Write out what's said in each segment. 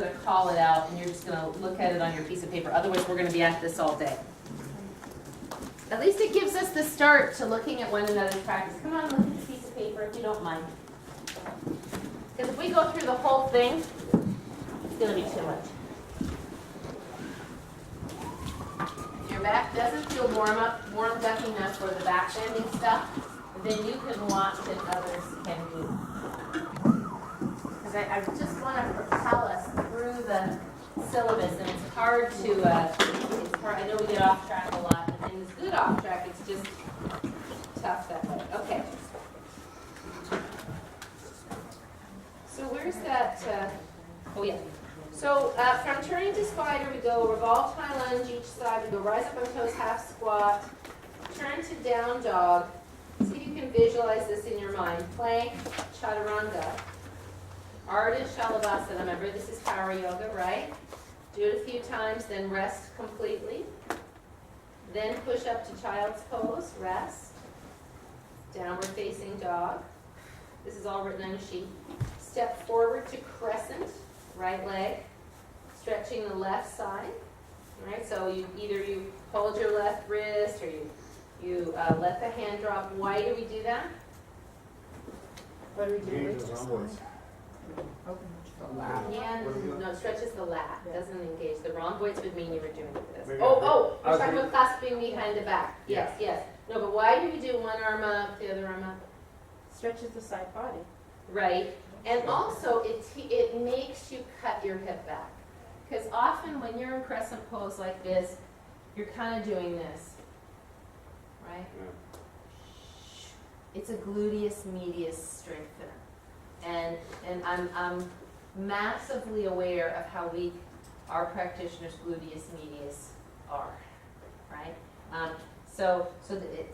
going to call it out and you're just going to look at it on your piece of paper. Otherwise, we're going to be at this all day. At least it gives us the start to looking at one another's practice. Come on, look at the piece of paper if you don't mind. Because if we go through the whole thing, it's going to be too much. If your back doesn't feel warmed up enough for the back bending stuff, then you can watch and others can do. Because I just want to propel us through the syllabus, and it's hard to, I know we get off track a lot, and it's good off track, it's just tough that way. Okay. So where's that, oh yeah. So from turning to spider, we go revolve high lunge each side, we go rise up on toes, half squat, turn to down dog. See if you can visualize this in your mind. Plank, chaturanga, ardha shalabhasana. Remember, this is power yoga, right? Do it a few times, then rest completely. Then push up to child's pose, rest. Downward facing dog. This is all written on a sheet. Step forward to crescent, right leg, stretching the left side. Right, so either you hold your left wrist or you let the hand drop. Why do we do that? What do we do? No, it stretches the lat. It doesn't engage. The rhomboids would mean you were doing this. Maybe we're talking about clasping behind the back. Yes, yes. No, but why do we do one arm up, the other arm up? Stretches the side body. Right. And also, it makes you cut your hip back. Because often when you're in crescent pose like this, you're kind of doing this. Right? It's a gluteus medius strengthener. And I'm massively aware of how weak our practitioners' gluteus medius are. Right? So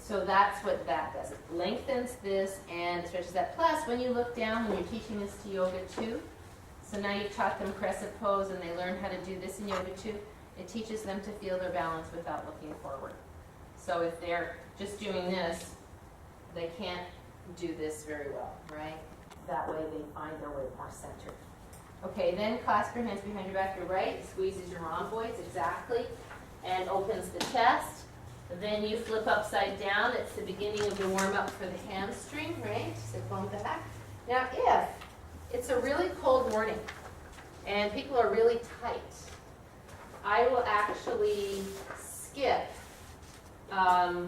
that's what that does. It lengthens this and stretches that. Plus, when you look down, when you're teaching this to yoga too, so now you've taught them crescent pose and they learn how to do this in yoga too, it teaches them to feel their balance without looking forward. So if they're just doing this, they can't do this very well, right? That way they find their way more centered. Okay, then clasp your hands behind your back. Your right squeezes your rhomboids, exactly, and opens the chest. Then you flip upside down. It's the beginning of the warm-up for the hamstring, right? Sit bone back. Now, if it's a really cold morning and people are really tight, I will actually skip. I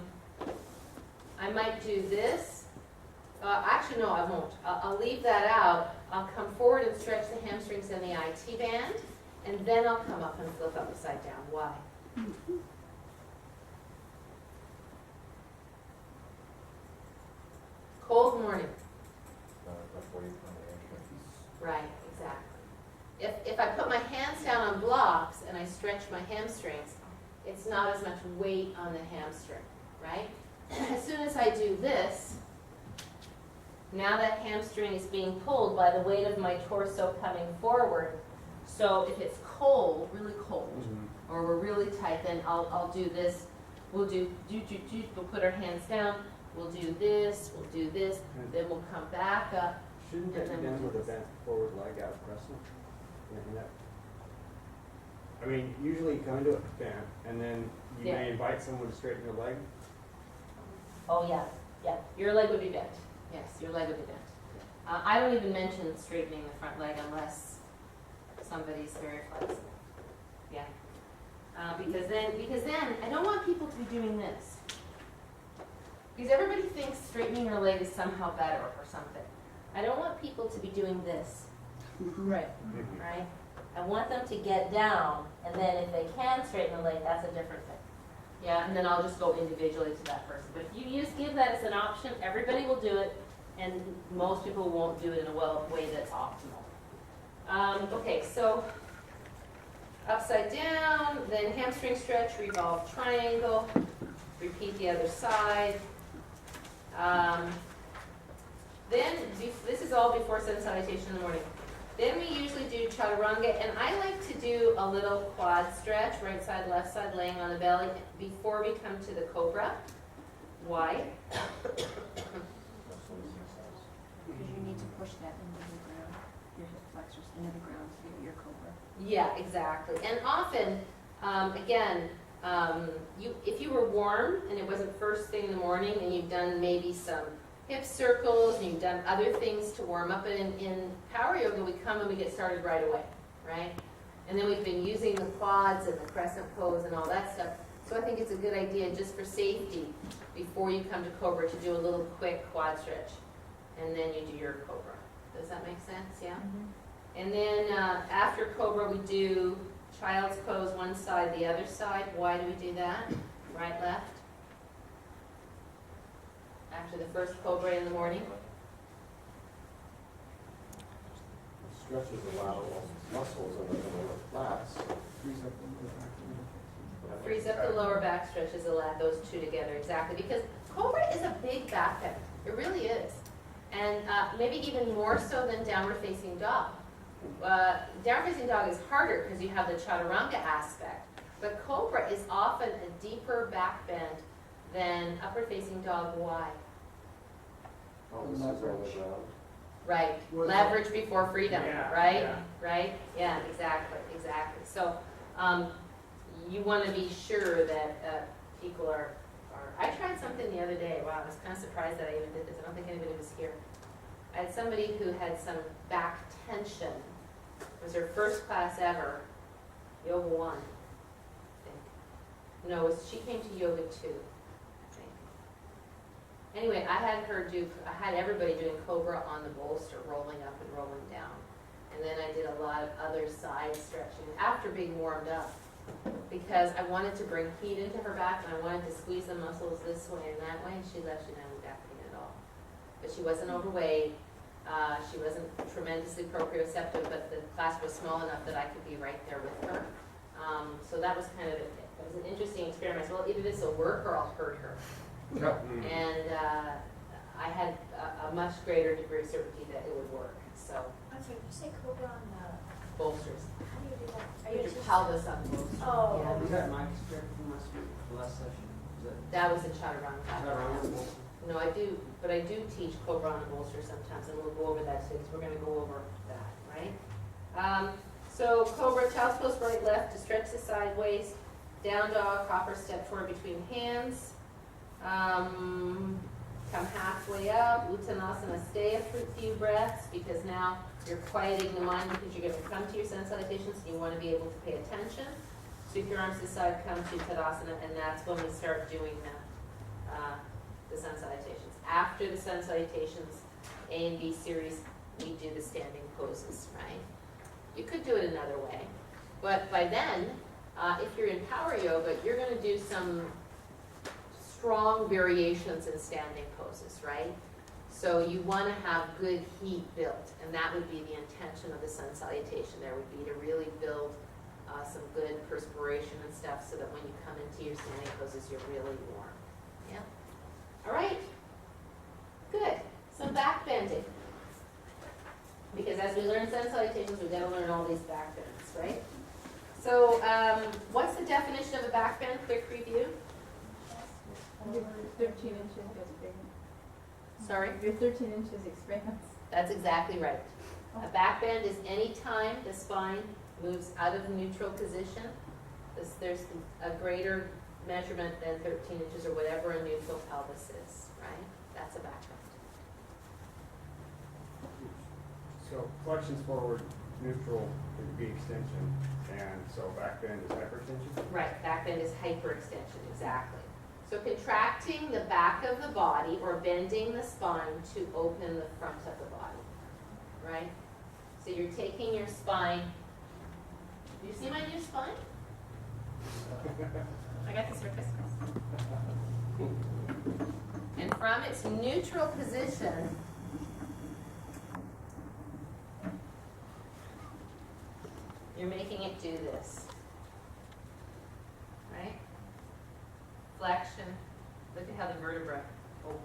might do this. Actually, no, I won't. I'll leave that out. I'll come forward and stretch the hamstrings and the IT band, and then I'll come up and flip upside down. Why? Cold morning. Right, exactly. If I put my hands down on blocks and I stretch my hamstrings, it's not as much weight on the hamstring, right? As soon as I do this, now that hamstring is being pulled by the weight of my torso coming forward. So if it's cold, really cold, or we're really tight, then I'll do this. We'll we'll put our hands down. We'll do this, then we'll come back up. Shouldn't that be done with a bent forward leg out of crescent? I mean, usually you come into it bent, and then you may invite someone to straighten your leg. Oh yeah, yeah. Your leg would be bent. Yes, your leg would be bent. I don't even mention straightening the front leg unless somebody's very flexible. Yeah. Because then I don't want people to be doing this. Because everybody thinks straightening your leg is somehow better or something. I don't want people to be doing this. Right. Right? I want them to get down, and then if they can straighten the leg, that's a different thing. Yeah, and then I'll just go individually to that person. But if you just give that as an option, everybody will do it, and most people won't do it in a way that's optimal. Okay, so upside down, then hamstring stretch, revolve triangle, repeat the other side. Then, this is all before sun salutation in the morning. Then we usually do chaturanga, and I like to do a little quad stretch, right side, left side, laying on the belly, before we come to the cobra. Why? Because you need to push that into the ground, your hip flexors into the ground to get your cobra. Yeah, exactly. And often, again, if you were warm and it wasn't first thing in the morning and you've done maybe some hip circles and you've done other things to warm up, and in power yoga we come and we get started right away, right? And then we've been using the quads and the crescent pose and all that stuff. So I think it's a good idea, just for safety, before you come to Cobra, to do a little quick quad stretch. And then you do your Cobra. Does that make sense? Yeah? And then after Cobra, we do child's pose, one side, the other side. Why do we do that? Right, left? After the first Cobra in the morning. Stretches a lot of muscles in the lats. Frees up the lower back, stretches the lat, those two together, exactly. Because Cobra is a big back bend. It really is. And maybe even more so than downward facing dog. Downward facing dog is harder because you have the chaturanga aspect. But Cobra is often a deeper back bend than upward facing dog. Why? Oh, this is on the ground. Right. Was Leverage before freedom, Yeah, right? yeah. Right? Yeah, exactly, exactly. So you want to be sure that people are. I tried something the other day. Wow, I was kind of surprised that I even did this. I don't think anybody was here. I had somebody who had some back tension. It was her first class ever, Yoga 1, I think. No, she came to Yoga 2, I think. Anyway, I had everybody doing Cobra on the bolster, rolling up and rolling down. And then I did a lot of other side stretching after being warmed up, because I wanted to bring heat into her back and I wanted to squeeze the muscles this way and that way, and she left, she didn't have back pain at all. But she wasn't overweight, she wasn't tremendously proprioceptive, but the class was small enough that I could be right there with her. So that was kind of, it was an interesting experiment. Well, either this will work or I'll hurt her. And I had a much greater degree of certainty that it would work, so. I'm sorry, you say Cobra on the, Bolsters. how do you do that? Are Put you your pelvis on the bolster. Oh. Yeah. Was that Mike's trick from last week, the last session? Was That was a chaturanga. that? No, I do teach Cobra on a bolster sometimes, and we'll go over that too, because we're gonna go over that, right? So Cobra, child's pose, right, left, to stretch the sideways, down dog, proper step forward between hands. Come halfway up, Uttanasana, stay a few breaths, because now you're quieting the mind, because you're gonna come to your sun salutations, and you wanna be able to pay attention. Sweep your arms to the side, come to Tadasana, and that's when we start doing the sun salutations. After the sun salutations, A and B series, we do the standing poses, right? You could do it another way, but by then, if you're in power yoga, you're gonna do some strong variations in standing poses, right? So you want to have good heat built, and that would be the intention of the sun salutation. There would be to really build some good perspiration and stuff, so that when you come into your standing poses, you're really warm. Yeah. All right. Good. Some back bending, because as we learn sun salutations, we've got to learn all these back bends, right? So, what's the definition of a back bend? Quick review. Your 13 inches gets bigger. Sorry. Your 13 inches expands. That's exactly right. A back bend is any time the spine moves out of neutral position. There's a greater measurement than 13 inches or whatever a neutral pelvis is, right? That's a back bend. So flexions forward, neutral would be extension, and so back bend is hyperextension? Right, back bend is hyperextension, exactly. So contracting the back of the body or bending the spine to open the front of the body, right? So you're taking your spine. Do you see my new spine? I got this for Christmas. And from its neutral position, you're making it do this, right? Flexion. Look at how the vertebra open,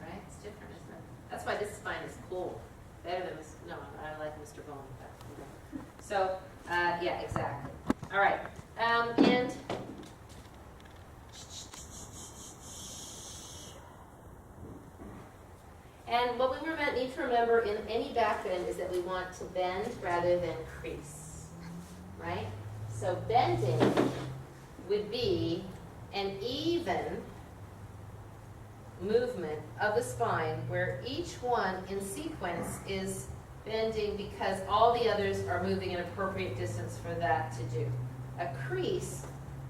right? It's different, isn't it? That's why this spine is cool. Better than this. No, I like Mr. Bone. But, okay. So, yeah, exactly. All right. And what we need to remember in any back bend is that we want to bend rather than crease. right? So bending would be an even movement of the spine where each one in sequence is bending because all the others are moving an appropriate distance for that to do. A crease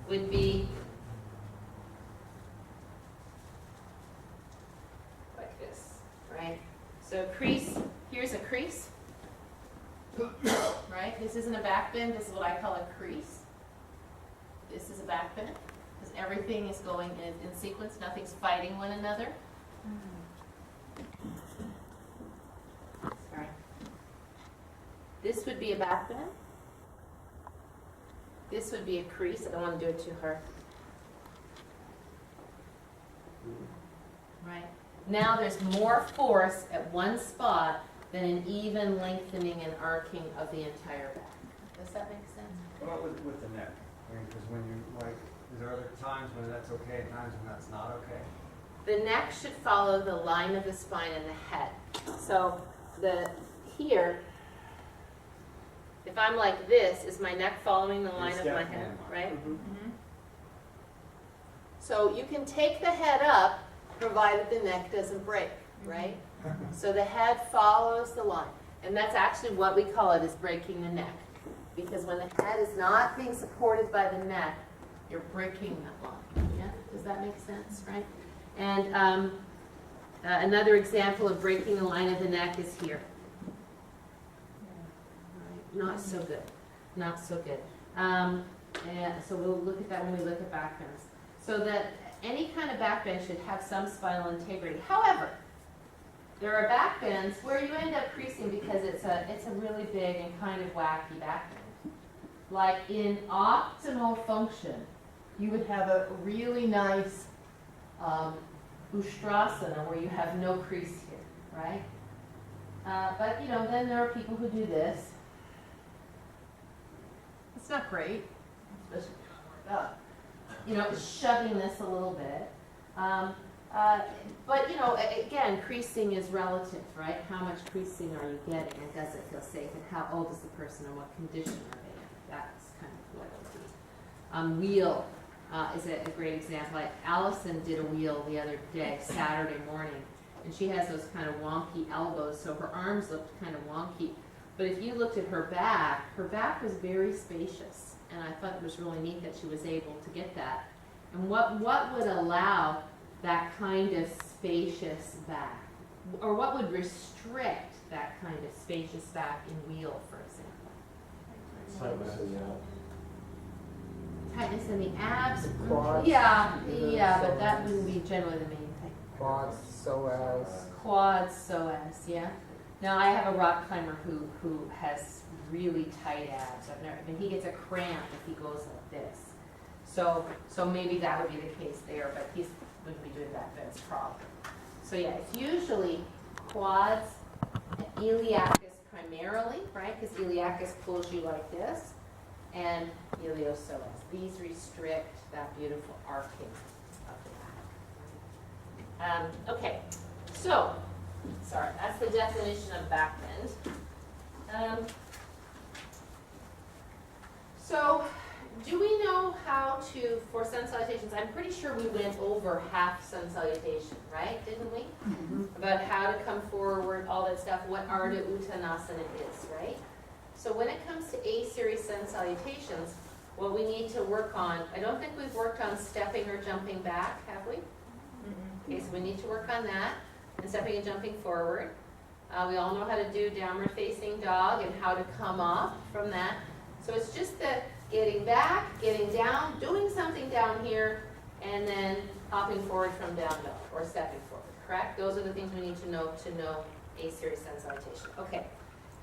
would be like this, right? So crease, here's a crease, right? This isn't a back bend, this is what I call a crease. This is a back bend, because everything is going in sequence, nothing's fighting one another. Sorry. This would be a back bend. This would be a crease. I don't want to do it too hard. Right? Now there's more force at one spot than an even lengthening and arcing of the entire back. Does that make sense? What about with the neck? I mean, because when you, like, is there other times when that's okay and times when that's not okay? The neck should follow the line of the spine and the head. So here, if I'm like this, is my neck following the line of my head, right? Mm-hmm. So you can take the head up, provided the neck doesn't break, right? So the head follows the line. And that's actually what we call it, is breaking the neck. Because when the head is not being supported by the neck, you're breaking that line. Yeah? Does that make sense, right? And another example of breaking the line of the neck is here. Right. Not so good. Not so good. And so we'll look at that when we look at back bends. So that any kind of back bend should have some spinal integrity. However, there are back bends where you end up creasing because it's a really big and kind of wacky back bend. Like in optimal function, you would have a really nice ustrasana where you have no crease here, right? But you know, then there are people who do this. It's not great, especially you know, shoving this a little bit. But you know, again, creasing is relative, right? How much creasing are you getting, and does it feel safe, and how old is the person, and what condition are they in? That's kind of what it would be. Wheel is a great example. Allison did a wheel the other day, Saturday morning, and she has those kind of wonky elbows, so her arms looked kind of wonky. But if you looked at her back was very spacious, and I thought it was really neat that she was able to get that. And what would allow that kind of spacious back? Or what would restrict that kind of spacious back in wheel, for example? Tightness in the abs. Quads. Yeah, but that wouldn't be generally the main thing. Quads, psoas. Quads, psoas, yeah. Now I have a rock climber who has really tight abs. He gets a cramp if he goes like this. So maybe that would be the case there, but he wouldn't be doing back bends probably. So yeah, it's usually quads, iliacus primarily, right? Because iliacus pulls you like this, and iliopsoas. These restrict that beautiful arcing of the back. Okay, so, sorry, that's the definition of back bend. So, do we know how to, for sun salutations, I'm pretty sure we went over half sun salutation, right? Didn't we? Mm-hmm. About how to come forward, all that stuff, what Ardha Uttanasana is, right? So when it comes to A-series sun salutations, what we need to work on, I don't think we've worked on stepping or jumping back, have we? Mm-hmm. Okay, so we need to work on that, and stepping and jumping forward. We all know how to do downward facing dog and how to come off from that. So it's just the getting back, getting down, doing something down here, and then hopping forward from down dog, or stepping forward, correct? Those are the things we need to know A-series sun salutation. Okay,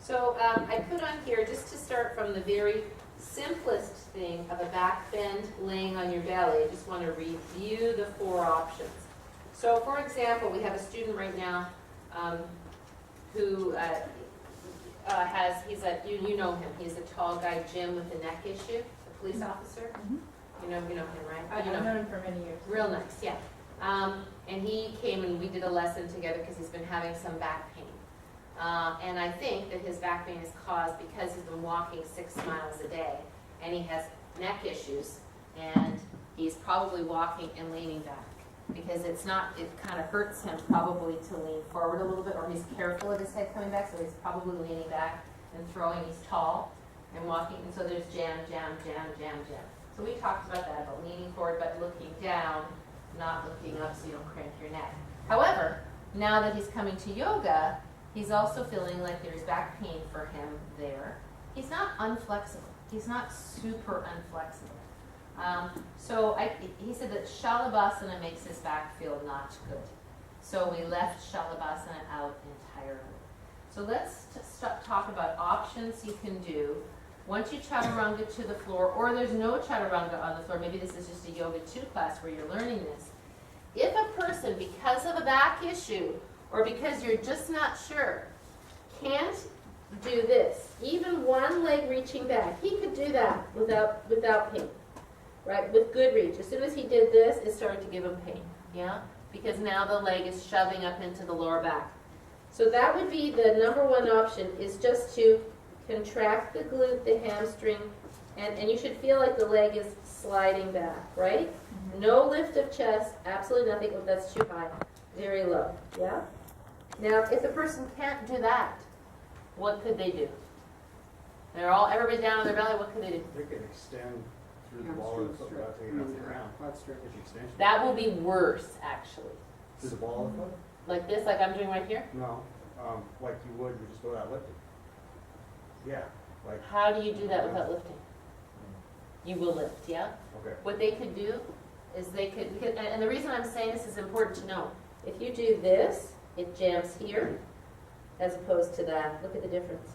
so I put on here, just to start from the very simplest thing of a back bend laying on your belly, I just want to review the 4 options. So for example, we have a student right now who you know him, he's a tall guy, Jim, with a neck issue, the police officer. Mm-hmm. You know him, right? I've known him for many years. Real nice, yeah. And he came and we did a lesson together because he's been having some back pain. And I think that his back pain is caused because he's been walking 6 miles a day and he has neck issues, and he's probably walking and leaning back. Because it's not, it kind of hurts him probably to lean forward a little bit, or he's careful of his head coming back, so he's probably leaning back and throwing. He's tall and walking, and so there's jam, jam, jam, jam, jam. So we talked about that, about leaning forward but looking down, not looking up so you don't crank your neck. However, now that he's coming to yoga, he's also feeling like there's back pain for him there. He's not unflexible. He's not super unflexible. He said that Shalabhasana makes his back feel not good. So we left Shalabhasana out entirely. So let's talk about options you can do. Once you chaturanga to the floor, or there's no chaturanga on the floor, maybe this is just a yoga 2 class where you're learning this. If a person, because of a back issue, or because you're just not sure, can't do this, even one leg reaching back, he could do that without pain. Right, with good reach. As soon as he did this, it started to give him pain, yeah? Because now the leg is shoving up into the lower back. So that would be the number one option, is just to contract the glute, the hamstring, and you should feel like the leg is sliding back, right? No lift of chest, absolutely nothing. Oh, that's too high. Very low, yeah? Now, if the person can't do that, what could they do? Everybody down on their belly, what could they do? They could extend through the ball of the foot without taking it off the ground. It's extension. That will be worse, actually. Through the ball of the foot? Like this, like I'm doing right here? No, like you would just without lifting. Yeah, like, How do you do that without lifting? You will lift, yeah? okay. What they could do is and the reason I'm saying this is important to know. If you do this, it jams here, as opposed to that. Look at the difference.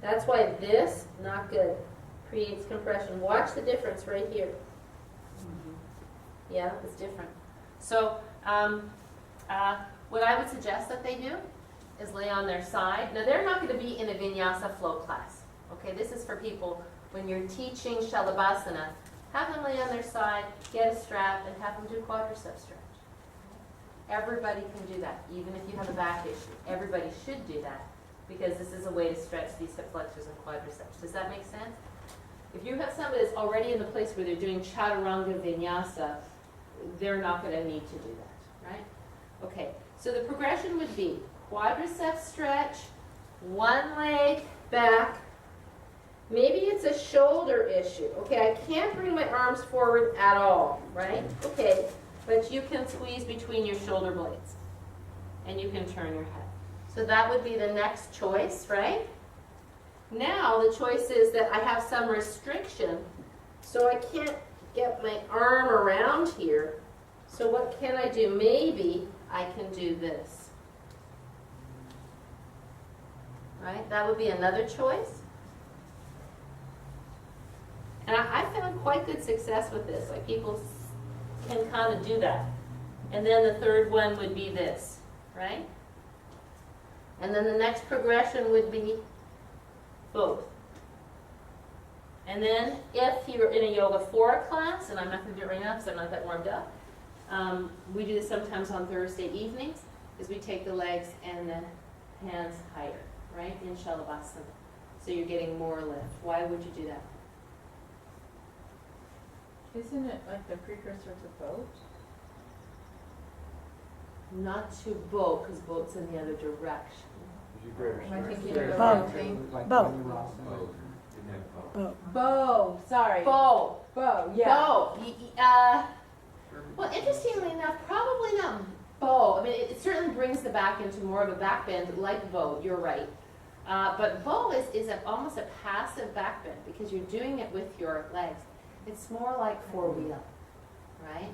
That's why this, not good, creates compression. Watch the difference right here. Yeah, it's different. So, what I would suggest that they do is lay on their side. Now, they're not going to be in a vinyasa flow class. Okay, this is for people when you're teaching Shalabhasana. Have them lay on their side, get a strap, and have them do quadricep stretch. Everybody can do that, even if you have a back issue. Everybody should do that, because this is a way to stretch these hip flexors and quadriceps. Does that make sense? If you have somebody that's already in the place where they're doing chaturanga vinyasa, they're not going to need to do that, right? Okay, so the progression would be quadricep stretch, one leg back. Maybe it's a shoulder issue. Okay, I can't bring my arms forward at all, right? Okay, but you can squeeze between your shoulder blades, and you can turn your head. So that would be the next choice, right? Now the choice is that I have some restriction, so I can't get my arm around here. So what can I do? Maybe I can do this. Right? That would be another choice. And I found quite good success with this. Like, people can kind of do that. And then the third one would be this, right? And then the next progression would be both. And then if you're in a Yoga 4 class, and I'm not going to do it right now because I'm not that warmed up, we do this sometimes on Thursday evenings, is we take the legs and the hands higher, right, in Shalabhasana. So you're getting more lift. Why would you do that? Isn't it like the precursor to boat? Not to boat, because boat's in the other direction. Gives you greater Am I strength. thinking of the Bow. wrong thing? Bow. Bow, sorry. Bow. Bow, yeah. Bow. Well, interestingly enough, probably not bow. I mean, it certainly brings the back into more of a back bend like bow. You're right. But bow is almost a passive back bend because you're doing it with your legs. It's more like four-wheel, right?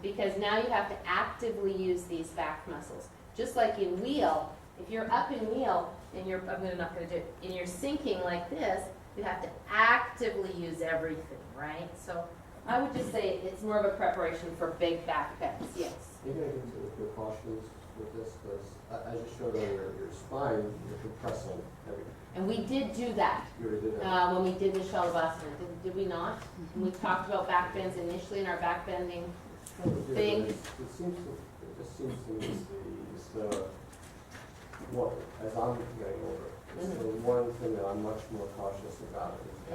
Because now you have to actively use these back muscles. Just like in wheel, if you're up in wheel and you're, not going to do it, and you're sinking like this, you have to actively use everything, right? So I would just say it's more of a preparation for big back bends, yes. Maybe I can take the precautions with this, because as you showed on your spine, you're compressing everything. And we did do that You already did that. when we did the Shalabhasana, did we not? We talked about back bends initially in our back bending thing. It just seems to me it's the, what, as I'm getting older, it's the one thing that I'm much more cautious about is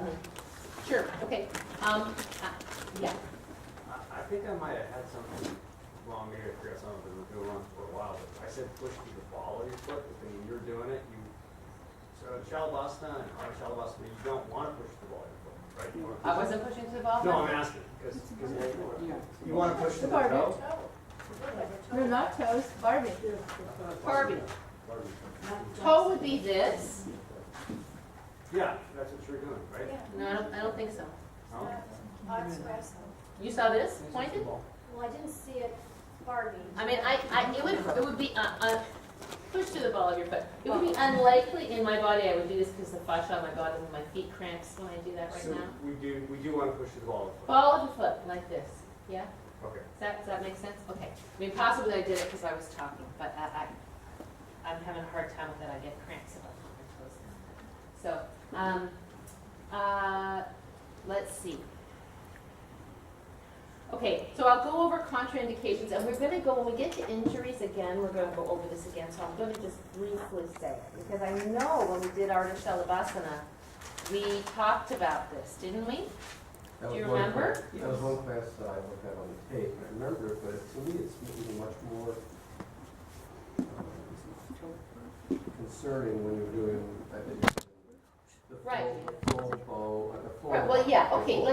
Sure, okay, yeah, I think I might have had something wrong, maybe I forgot something, we've been going on for a while, but I said push through the ball of your foot, but then when you're doing it, so Shalabhasana and our Shalabhasana, you don't want to push the ball of your foot, right? You wanna I push- wasn't pushing to the ball? No, I'm asking, because you want to push to the Barbie. toe? No, not toes, Barbie. Barbie. Barbie. Toe would be this. Yeah, that's what you're doing, right? No, I don't think so. No? I'll express them. You saw this pointed? Well, I didn't see it Barbie. I mean, it would be, push to the ball of your foot. It would be unlikely in my body I would do this because the fascia on my body and my feet cramps when I do that right So now. we do want to push to the ball of the foot. Ball of your foot, like this, yeah? Okay. Does that make sense? Okay. I mean, possibly I did it because I was talking, but I'm having a hard time with that. I get cramps about my toes now. So, let's see. Okay, so I'll go over contraindications, and we're going to go, when we get to injuries again, we're going to go over this again, so I'm going to just briefly say it, because I know when we did Ardha Shalabhasana, we talked about this, didn't we? That Do was you one remember? class- That was one class that I looked at on the tape, and I remember it, but to me, it's even much more concerning when you're doing, I think, the Right. full bow, the full. Right, well, yeah, the okay, full-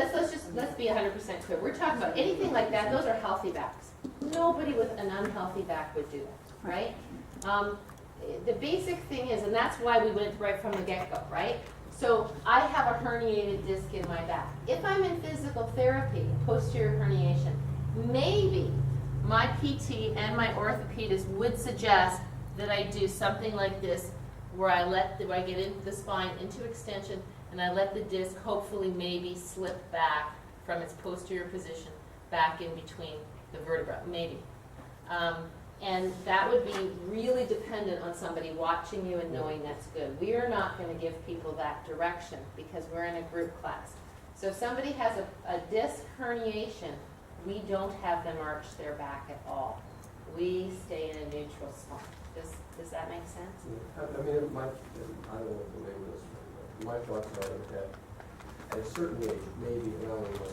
let's be 100% clear. We're talking about anything like that, those are healthy backs. Nobody with an unhealthy back would do that, right? The basic thing is, and that's why we went right from the get-go, right? So I have a herniated disc in my back. If I'm in physical therapy, posterior herniation, maybe my PT and my orthopedist would suggest that I do something like this, where I get into the spine, into extension, and I let the disc hopefully maybe slip back from its posterior position back in between the vertebra, maybe. And that would be really dependent on somebody watching you and knowing that's good. We are not going to give people that direction because we're in a group class. So if somebody has a disc herniation, we don't have them arch their back at all. We stay in a neutral spine. Does that make sense? I mean, I don't know what the name of this, but my thoughts are that at a certain age, maybe, and I don't know what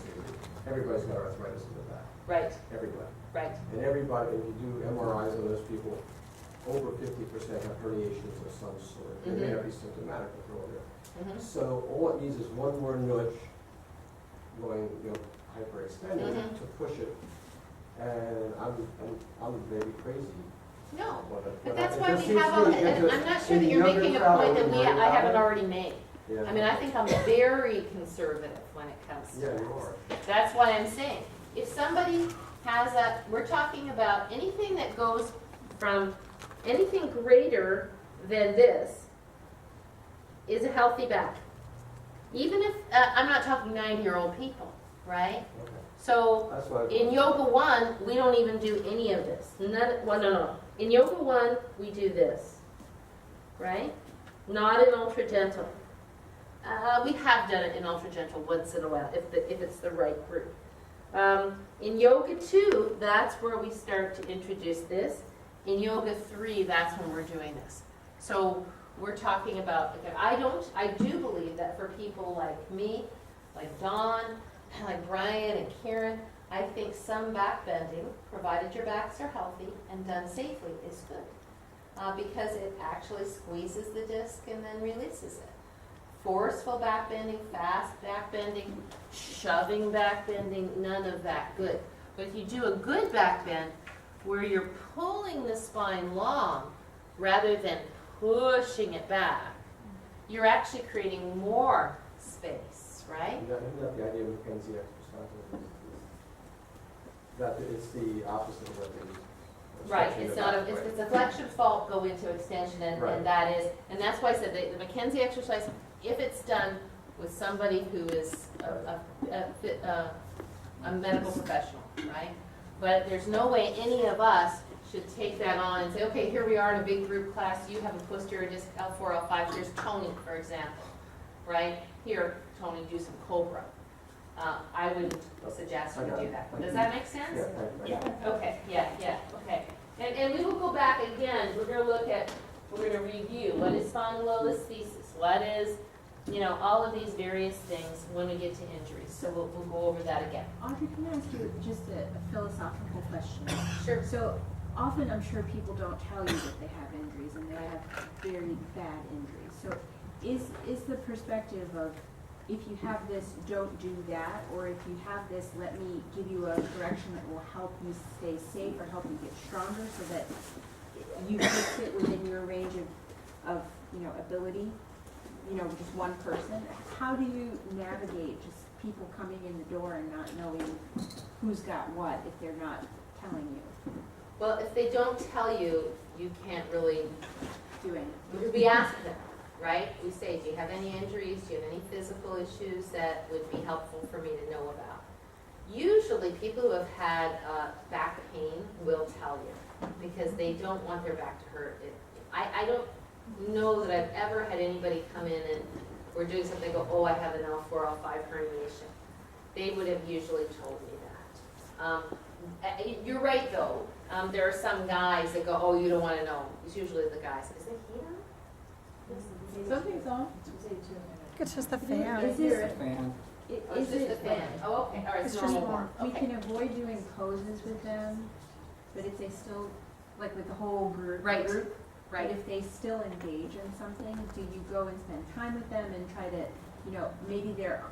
everybody's got arthritis in the back. Right, Everybody. right. And everybody, if you do MRIs on those people, over 50% have herniations of some sort. They may not be symptomatic, but they're all there. Mhm. So all it needs is one more nudge going, hyperextended Mhm. to push it. And I'm maybe crazy. No, But but that's it why just we seems have to all, me and that I'm not just sure in that you're younger making a crowd, point that worry I about haven't it. already made. Yeah. I mean, I think I'm very conservative when it comes to Yeah, that. you are. That's why I'm saying, if somebody has we're talking about anything that goes from anything greater than this is a healthy back. Even if, I'm not talking 90-year-old people, right? Okay. So That's what in Yoga 1, we don't even do any of this. No. In Yoga 1, we do this, right? Not in Ultra Gentle. We have done it in Ultra Gentle once in a while, if it's the right group. In Yoga 2, that's where we start to introduce this. In Yoga 3, that's when we're doing this. So we're talking about, again, I do believe that for people like me, like Dawn, like Brian and Karen, I think some back bending, provided your backs are healthy and done safely, is good. Because it actually squeezes the disc and then releases it. Forceful back bending, fast back bending, shoving back bending, none of that good. But if you do a good back bend where you're pulling the spine long rather than pushing it back, you're actually creating more space, right? Isn't that the idea of McKenzie exercise? That it's the opposite of what they do. Right, it's not it's a flexion fault go into extension, Right. and that's why I said the McKenzie exercise, if it's done with somebody who is a medical professional, right? But there's no way any of us should take that on and say, okay, here we are in a big group class, you have a posterior disc L4, L5, here's Tony, for example, right? Here, Tony, do some Cobra. I wouldn't suggest you do that. Does that make sense? Yeah. Okay, okay. And we will go back again, we're going to review what is spondylolisthesis, what is you know, all of these various things when we get to injuries. So we'll go over that again. Audrey, can I ask you just a philosophical question? Sure. So often I'm sure people don't tell you that they have injuries and they have very bad injuries. So is the perspective of if you have this, don't do that, or if you have this, let me give you a direction that will help you stay safe or help you get stronger so that you fix it within your range of ability, just one person? How do you navigate just people coming in the door and not knowing who's got what if they're not telling you? Well, if they don't tell you, you can't really Doing it. We ask them, right? We say, do you have any injuries? Do you have any physical issues that would be helpful for me to know about? Usually people who have had back pain will tell you because they don't want their back to hurt. I don't know that I've ever had anybody come in and we're doing something, go, oh, I have an L4, L5 herniation. They would have usually told me that. You're right though. There are some guys that go, oh, you don't want to know. It's usually the guys. Is it heat on? Something's on. It's just the fan. Is this, Oh, it's just the fan. Oh, okay. All right, it's It's normal just warm. we Okay. can avoid doing poses with them, but if they still, like with the whole group. Right. But Right. if they still engage in something, do you go and spend time with them and try to, maybe they're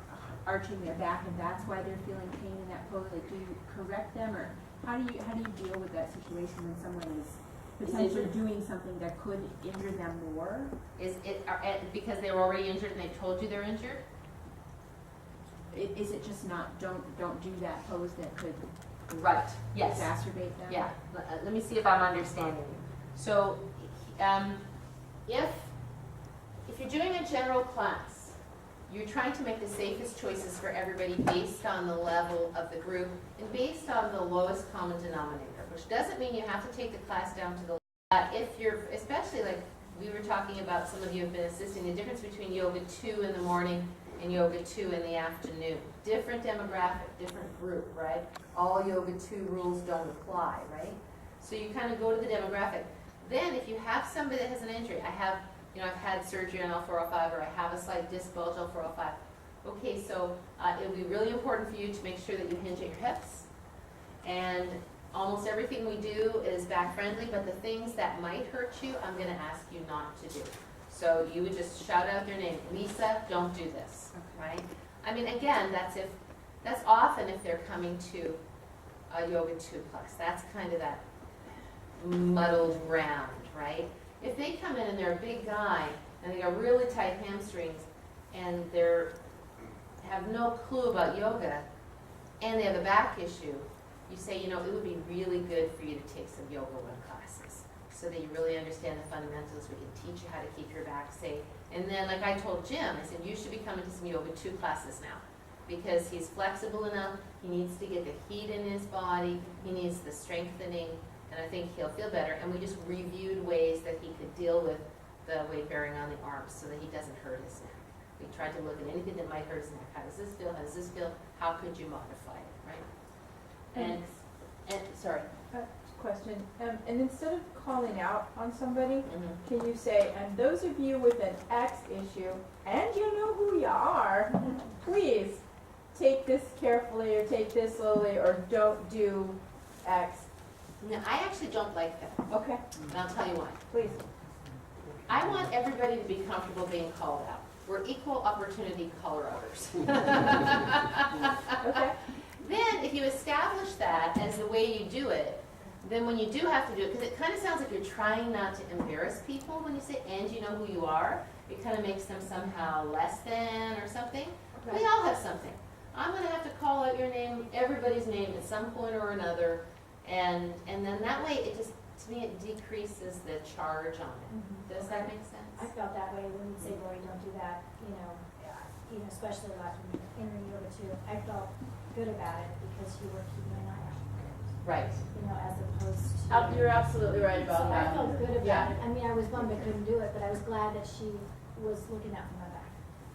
arching their back and that's why they're feeling pain in that pose? Like, do you correct them, or how do you deal with that situation when someone is potentially injured? doing something that could injure them more? Is it because they were already injured and they told you they're injured? Is it just not, don't do that pose that could Right. Yes. exacerbate them? Yeah. Let me see if I'm understanding you. So, if you're doing a general class, you're trying to make the safest choices for everybody based on the level of the group and based on the lowest common denominator, which doesn't mean you have to take the class down to the if you're, especially like we were talking about, some of you have been assisting, the difference between yoga 2 in the morning and yoga 2 in the afternoon. Different demographic, different group, right? All yoga 2 rules don't apply, right? So you kind of go to the demographic. Then if you have somebody that has an injury, I've had surgery on L4, L5, or I have a slight disc bulge L4, L5. Okay, so it'll be really important for you to make sure that you hinge at your hips. And almost everything we do is back friendly, but the things that might hurt you, I'm going to ask you not to do. So you would just shout out their name. Lisa, don't do this, right? I mean, again, that's often if they're coming to a yoga 2 class. That's kind of that muddled ground, right? If they come in and they're a big guy and they got really tight hamstrings and they have no clue about yoga and they have a back issue, you say, it would be really good for you to take some yoga 1 classes so that you really understand the fundamentals. We can teach you how to keep your back safe. And then, like I told Jim, I said, you should be coming to some yoga 2 classes now because he's flexible enough. He needs to get the heat in his body. He needs the strengthening. And I think he'll feel better. And we just reviewed ways that he could deal with the weight bearing on the arms so that he doesn't hurt his neck. We tried to look at anything that might hurt his neck. How does this feel? How does this feel? How could you modify it, right? And sorry. Question. And instead of calling out on somebody, Mhm. can you say, and those of you with an X issue, and you know who you are, please take this carefully or take this slowly or don't do X. No, I actually don't like that. Okay, And I'll tell you why. please. I want everybody to be comfortable being called out. We're equal opportunity color-ouers. Okay. Then, if you establish that as the way you do it, then when you do have to do it, because it kind of sounds like you're trying not to embarrass people when you say, and you know who you are, it kind of makes them somehow less than or something. Right. We all have something. I'm going to have to call out your name, everybody's name at some point or another, and then that way it just, to me, it decreases the charge on it. Does that make sense? I felt that way when you say, Lori, don't do that, especially about in yoga too. I felt good about it because you were keeping an eye on it, Right. as opposed to. You're absolutely right So about I that. felt good about Yeah. it. I mean, I was bummed I couldn't do it, but I was glad that she was looking out for my back,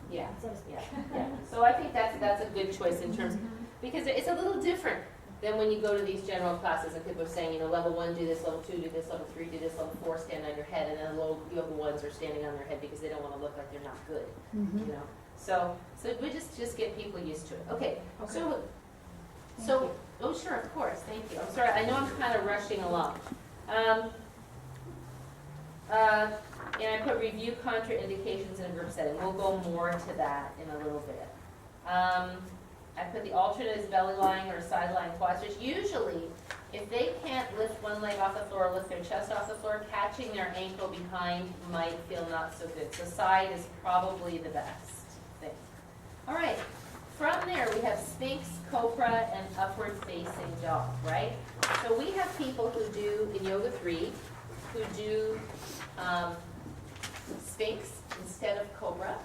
Yeah. so to speak. Yeah. So I think that's a good choice in terms, because it's a little different then when you go to these general classes, and people are saying, you know, level 1 do this, level 2 do this, level 3 do this, level 4 stand on your head, and then level 1s are standing on their head because they don't want to look like they're not good, you know. So we just get people used to it. Okay, so oh sure, of course, thank you. I'm sorry, I know I'm kind of rushing along. And I put review contraindications in a group setting. We'll go more to that in a little bit. I put the alternate is belly lying or side lying quad stretch. Usually, if they can't lift one leg off the floor or lift their chest off the floor, catching their ankle behind might feel not so good. So side is probably the best thing. All right, from there we have Sphinx, Cobra, and upward facing dog, right? So we have people who do, in Yoga 3, who do Sphinx instead of Cobra.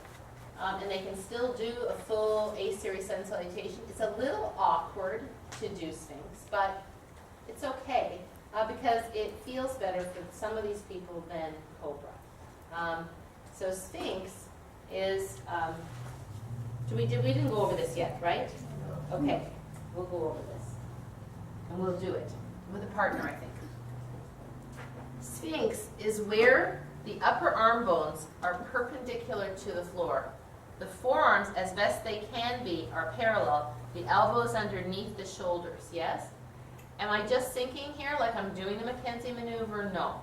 And they can still do a full A-series sun salutation. It's a little awkward to do Sphinx, but it's okay because it feels better for some of these people than Cobra. So Sphinx is, we didn't go over this yet, right? Okay, we'll go over this. And we'll do it with a partner, I think. Sphinx is where the upper arm bones are perpendicular to the floor. The forearms, as best they can be, are parallel. The elbows underneath the shoulders, yes? Am I just sinking here like I'm doing the Mackenzie maneuver? No.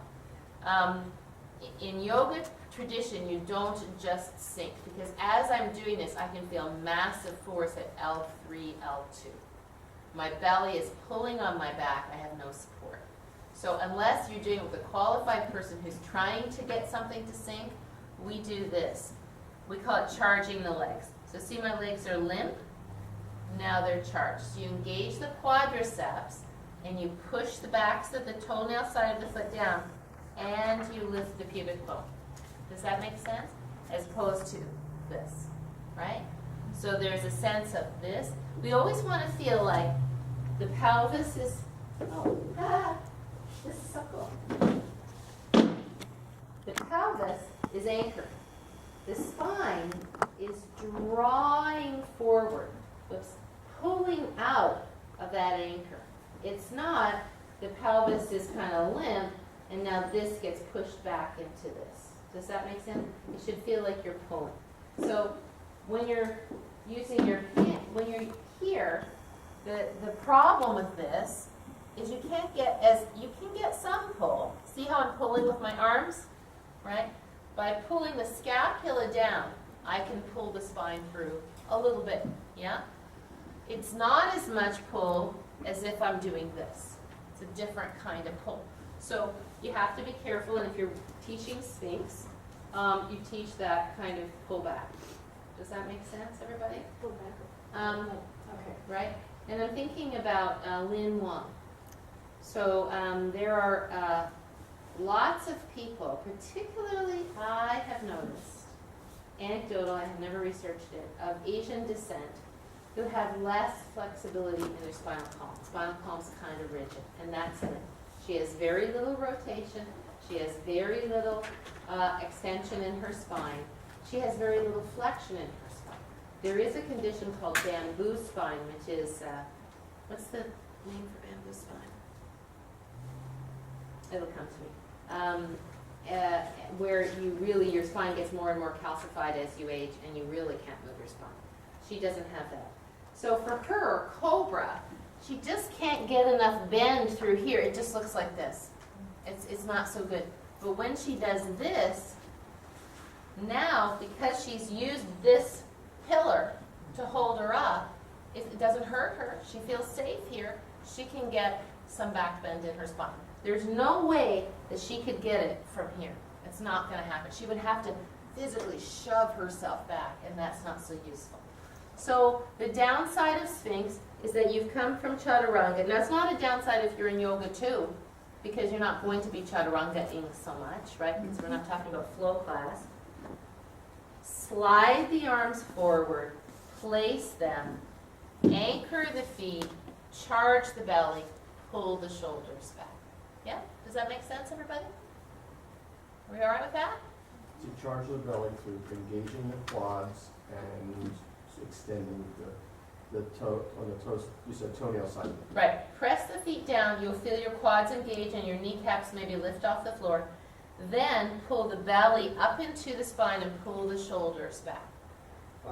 In yoga tradition, you don't just sink, because as I'm doing this, I can feel massive force at L3, L2. My belly is pulling on my back. I have no support. So unless you're doing it with a qualified person who's trying to get something to sink, we do this. We call it charging the legs. So see, my legs are limp. Now they're charged. So you engage the quadriceps and you push the backs of the toenail side of the foot down and you lift the pubic bone. Does that make sense? As opposed to this, right? So there's a sense of this. We always want to feel like the pelvis is, this is so cool. The pelvis is anchored. The spine is drawing forward, pulling out of that anchor. It's not the pelvis is kind of limp and now this gets pushed back into this. Does that make sense? It should feel like you're pulling. So when you're using your hand, when you're here, the problem with this is you can get some pull. See how I'm pulling with my arms, right? By pulling the scapula down, I can pull the spine through a little bit, yeah? It's not as much pull as if I'm doing this. It's a different kind of pull. So you have to be careful, and if you're teaching Sphinx, you teach that kind of pull back. Does that make sense, everybody? Pull back. Okay. Right? And I'm thinking about Lin Wang. So there are lots of people, particularly I have noticed, anecdotal, I have never researched it, of Asian descent who have less flexibility in their spinal column. Spinal column's kind of rigid, and that's it. She has very little rotation. She has very little extension in her spine. She has very little flexion in her spine. There is a condition called bamboo spine, which is, what's the name for bamboo spine? It'll come to me. Where your spine gets more and more calcified as you age, and you really can't move your spine. She doesn't have that. So for her, Cobra, she just can't get enough bend through here. It just looks like this. It's not so good. But when she does this, now, because she's used this pillar to hold her up, it doesn't hurt her. She feels safe here. She can get some back bend in her spine. There's no way that she could get it from here. It's not going to happen. She would have to physically shove herself back, and that's not so useful. So the downside of Sphinx is that you've come from Chaturanga. Now, it's not a downside if you're in Yoga too, because you're not going to be Chaturanga-ing so much, right? Because we're not talking about flow class. Slide the arms forward, place them, anchor the feet, charge the belly, pull the shoulders back. Yeah? Does that make sense, everybody? Are we all right with that? To charge the belly through engaging the quads and extending the the toe, on the toes, you said toenail side. Right, press the feet down, you'll feel your quads engage and your kneecaps maybe lift off the floor. Then pull the belly up into the spine and pull the shoulders back.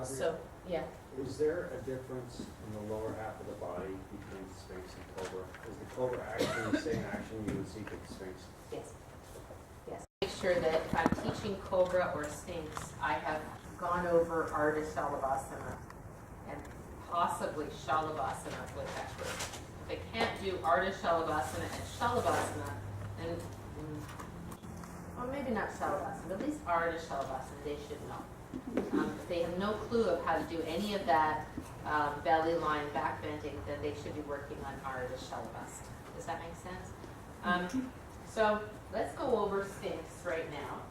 So, yeah. Is there a difference in the lower half of the body between Sphinx and Cobra? Is the Cobra action the same action you would see with Sphinx? Yes. Yes. Make sure that if I'm teaching Cobra or Sphinx, I have gone over Ardha Shalabhasana and possibly Shalabhasana with that group. If they can't do Ardha Shalabhasana and Shalabhasana, then, well, maybe not Shalabhasana, but at least Ardha Shalabhasana, they should know. If they have no clue of how to do any of that belly line back bending, then they should be working on Ardha Shalabhasana. Does that make sense? So let's go over Sphinx right now.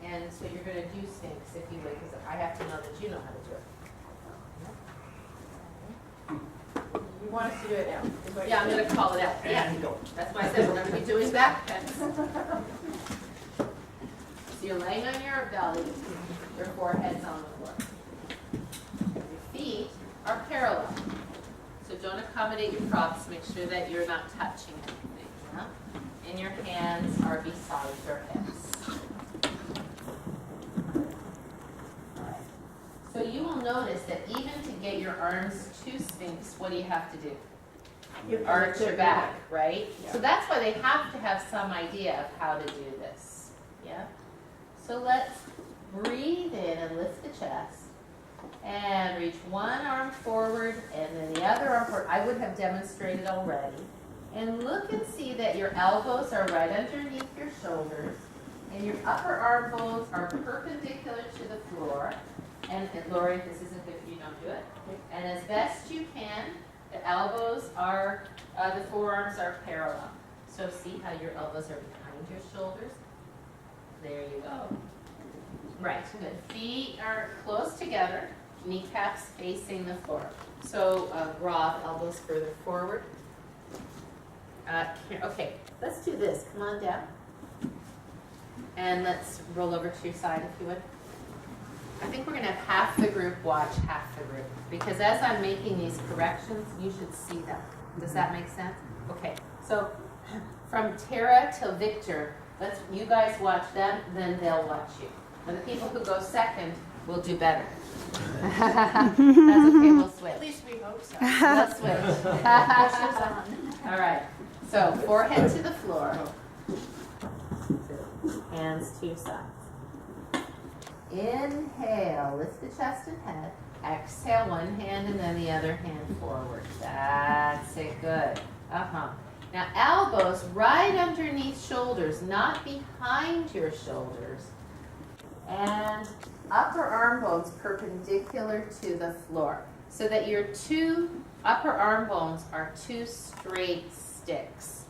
And so you're going to do Sphinx if you would, because I have to know that you know how to do it. You want us to do it now? is what Yeah, I'm you're going to call it out. Yeah, that's why I said we're going to be doing back bends. So you're laying on your belly, your forehead's on the floor. Your feet are parallel. So don't accommodate your props. Make sure that you're not touching anything. Yeah? And your hands are beside your hips. Alright. So you will notice that even to get your arms to Sphinx, what do you have to do? You arch your back, right? So that's why they have to have some idea of how to do this. Yeah? So let's breathe in and lift the chest. And reach one arm forward and then the other arm forward. I would have demonstrated already. And look and see that your elbows are right underneath your shoulders. And your upper arm bones are perpendicular to the floor. And Lori, if this isn't good for you, don't do it. And as best you can, the elbows are, the forearms are parallel. So see how your elbows are behind your shoulders? There you go. Right, good. Feet are close together, kneecaps facing the floor. So Rob, elbows further forward. Okay, let's do this. Come on down. And let's roll over to your side if you would. I think we're going to have half the group watch half the group. Because as I'm making these corrections, you should see them. Does that make sense? Okay, so from Tara till Victor, you guys watch them, then they'll watch you. And the people who go second will do better. That's okay, we'll switch. At least we hope so. We'll switch. All right, so forehead to the floor. Hands to your sides. Inhale, lift the chest and head. Exhale, one hand and then the other hand forward. That's it, good. Now elbows right underneath shoulders, not behind your shoulders. And upper arm bones perpendicular to the floor. So that your two upper arm bones are two straight sticks.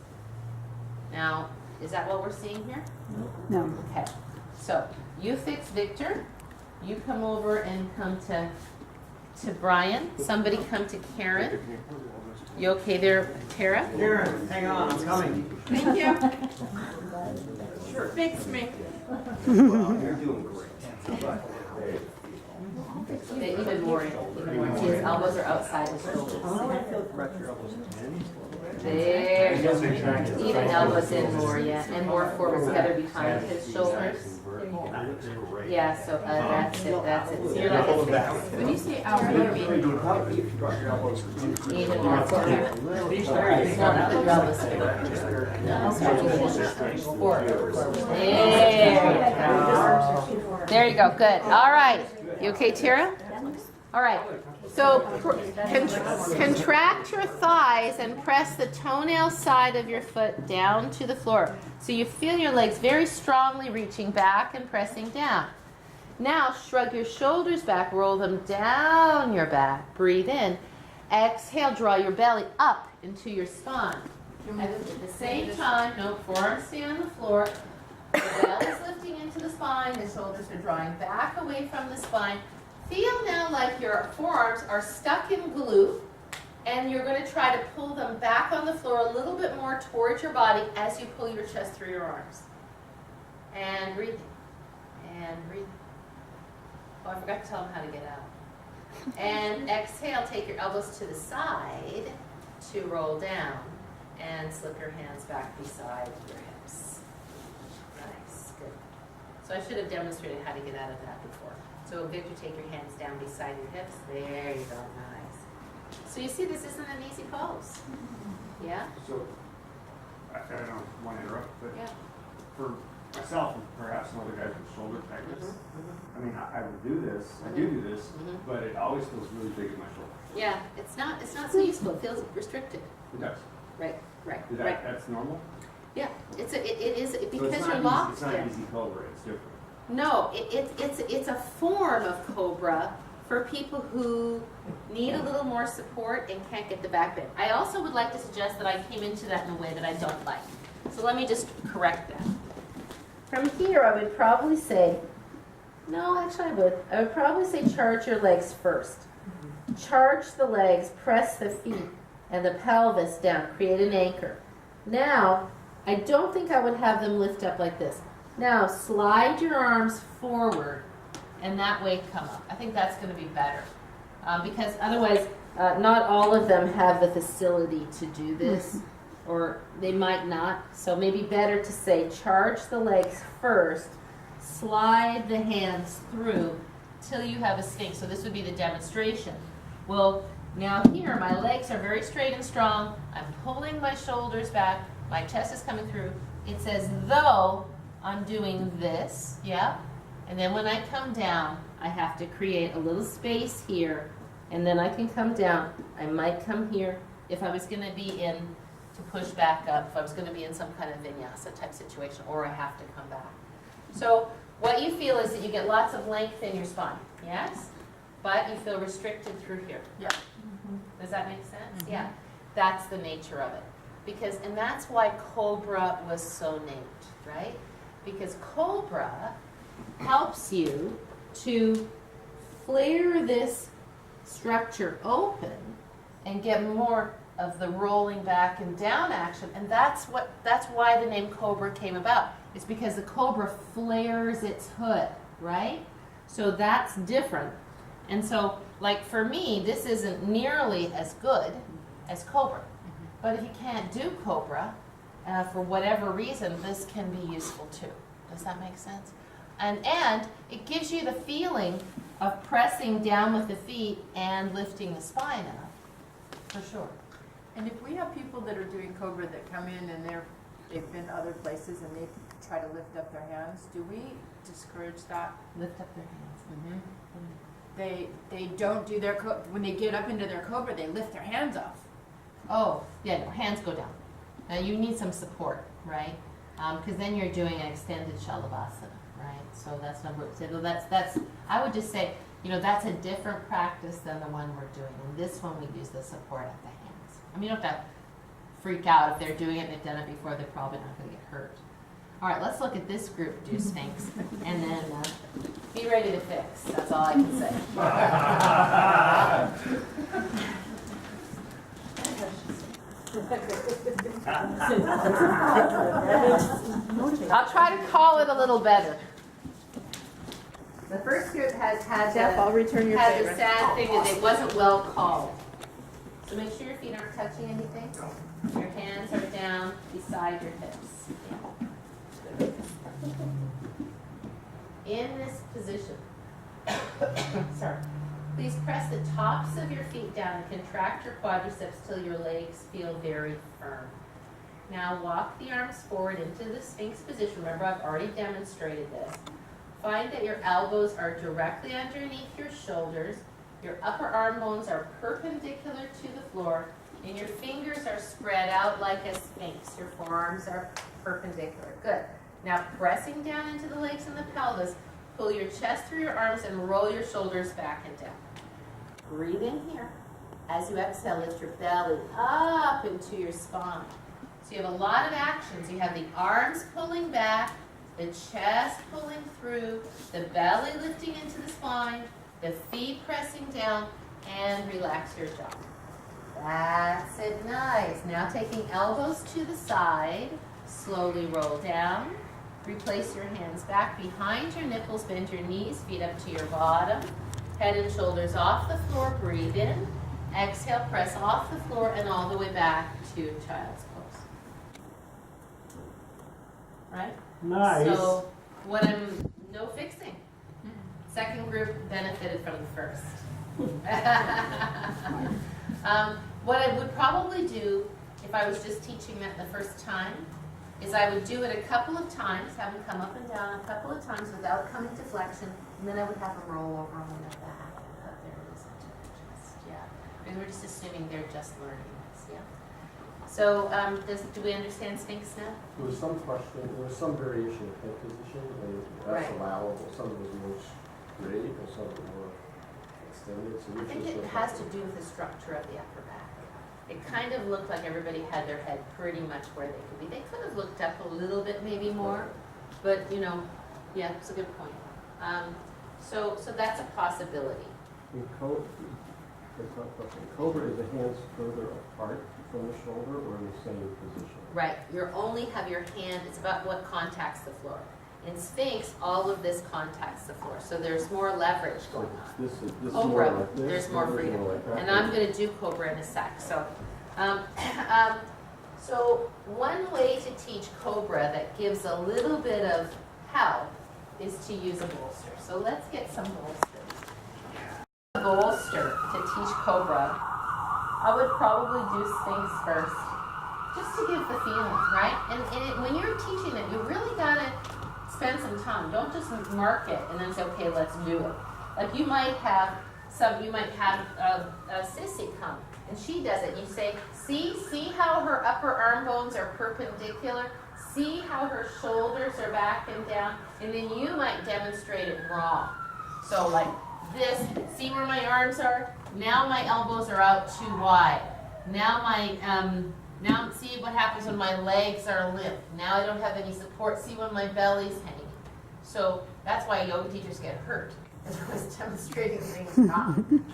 Now, is that what we're seeing here? No. Okay. So you fix Victor. You come over and come to Brian. Somebody come to Karen. You okay there, Tara? Karen, hang on, I'm coming. Thank you. Sure. Fix me. Well, you're doing great. Even more. His elbows are outside his shoulders. There. Even elbows in more, yeah, and more forward together behind his shoulders. Yeah, so that's it, that's it. So you're like a fix. When you say elbow, you mean even more forward. It's not put your elbows straight. No, forward. There you go, good. All right. You okay, Tara? All right. So contract your thighs and press the toenail side of your foot down to the floor. So you feel your legs very strongly reaching back and pressing down. Now shrug your shoulders back, roll them down your back. Breathe in. Exhale, draw your belly up into your spine. And at the same time, no, forearms stay on the floor. The belly is lifting into the spine. The shoulders are drawing back away from the spine. Feel now like your forearms are stuck in glue, and you're going to try to pull them back on the floor a little bit more towards your body as you pull your chest through your arms. And breathe. And breathe. Oh, I forgot to tell them how to get out. And exhale, take your elbows to the side to roll down and slip your hands back beside your hips. Nice, good. So I should have demonstrated how to get out of that before. So Victor, take your hands down beside your hips. There you go, nice. So you see, this isn't an easy pose. Yeah? So, I don't want to interrupt, but Yeah. for myself and perhaps some other guys with shoulder tightness, Mhm, I mean, I would do this, I Mhm. do this, mhm. but it always feels really big in my shoulder. Yeah, it's not so useful. It feels restricted. It does. Right, right, Is right. that's normal? Yeah, it is, So because it's you're not locked It's not there. easy Cobra, it's different. No, it's a form of Cobra for people who need a little more support and can't get the back bend. I also would like to suggest that I came into that in a way that I don't like. So let me just correct that. From here, I would probably say, no, actually I would probably say charge your legs first. Charge the legs, press the feet and the pelvis down, create an anchor. Now, I don't think I would have them lift up like this. Now, slide your arms forward and that way come up. I think that's going to be better. Because otherwise, not all of them have the facility to do this, or they might not. So maybe better to say charge the legs first, slide the hands through till you have a Sphinx. So this would be the demonstration. Well, now here, my legs are very straight and strong. I'm pulling my shoulders back. My chest is coming through. It's as though I'm doing this, yeah? And then when I come down, I have to create a little space here, and then I can come down. I might come here if I was going to be in to push back up, if I was going to be in some kind of vinyasa type situation, or I have to come back. So what you feel is that you get lots of length in your spine, yes? But you feel restricted through here. Yeah. Does that make sense? Yeah. That's the nature of it. Because, and that's why Cobra was so named, right? Because Cobra helps you to flare this structure open and get more of the rolling back and down action. And that's why the name Cobra came about. It's because the Cobra flares its hood, right? So that's different. And so, like for me, this isn't nearly as good as Cobra. But if you can't do Cobra, for whatever reason, this can be useful too. Does that make sense? And it gives you the feeling of pressing down with the feet and lifting the spine up, for sure. And if we have people that are doing Cobra that come in and they've been other places and they try to lift up their hands, do we discourage that? Lift up their hands. They don't do their, when they get up into their Cobra, they lift their hands off. Oh, yeah, no, hands go down. You need some support, right? Because then you're doing an extended Shalabhasana, right? So that's number, so that's, I would just say, that's a different practice than the one we're doing. In this one, we use the support at the hands. I mean, you don't have to freak out if they're doing it and they've done it before, they're probably not going to get hurt. All right, let's look at this group do Sphinx, and then be ready to fix. That's all I can say. I'll try to call it a little better. The first group has had Jeff, I'll return your the favor. sad thing that it wasn't well called. So make sure your feet aren't touching anything. Your hands are down beside your hips. In this position, sorry, please press the tops of your feet down and contract your quadriceps till your legs feel very firm. Now walk the arms forward into the Sphinx position. Remember, I've already demonstrated this. Find that your elbows are directly underneath your shoulders, your upper arm bones are perpendicular to the floor, and your fingers are spread out like a sphinx. Your forearms are perpendicular. Good. Now pressing down into the legs and the pelvis, pull your chest through your arms and roll your shoulders back and down. Breathe in here. As you exhale, lift your belly up into your spine. So you have a lot of actions. You have the arms pulling back, the chest pulling through, the belly lifting into the spine, the feet pressing down, and relax your jaw. That's it, nice. Now taking elbows to the side, slowly roll down. Replace your hands back behind your nipples, bend your knees, feet up to your bottom. head and shoulders off the floor, breathe in. Exhale, press off the floor and all the way back to child's pose. Right? Nice. So no fixing. Second group benefited from the first. What I would probably do if I was just teaching that the first time is I would do it a couple of times, have them come up and down a couple of times without coming to flexion, and then I would have them roll over on their back and put their knees into their chest. Yeah. And we're just assuming they're just learning this. Yeah. So do we understand Sphinx now? There was some question, there was some variation of head position, and that's Right. allowable. Some of it was more straight, and some of it more extended. So I think it has to do with the structure of the upper back. It kind of looked like everybody had their head pretty much where they could be. They could have looked up a little bit maybe more, but yeah, it's a good point. So that's a possibility. In Cobra, is the hands further apart from the shoulder or in the same position? Right, you only have your hand, it's about what contacts the floor. In Sphinx, all of this contacts the floor, so there's more leverage going on. This is Cobra, more like this. there's more this is freedom. like that. And I'm going to do Cobra in a sec. So one way to teach Cobra that gives a little bit of help is to use a bolster. So let's get some bolsters. A bolster to teach Cobra. I would probably do Sphinx first, just to give the feeling, right? And when you're teaching it, you really got to spend some time. Don't just mark it and then say, okay, let's do it. Like you might have a sissy come and she does it. You say, see how her upper arm bones are perpendicular? See how her shoulders are back and down? And then you might demonstrate it wrong. So like this, see where my arms are? Now my elbows are out too wide. Now now see what happens when my legs are limp. Now I don't have any support. See when my belly's hanging. So that's why yoga teachers get hurt, is always demonstrating things wrong.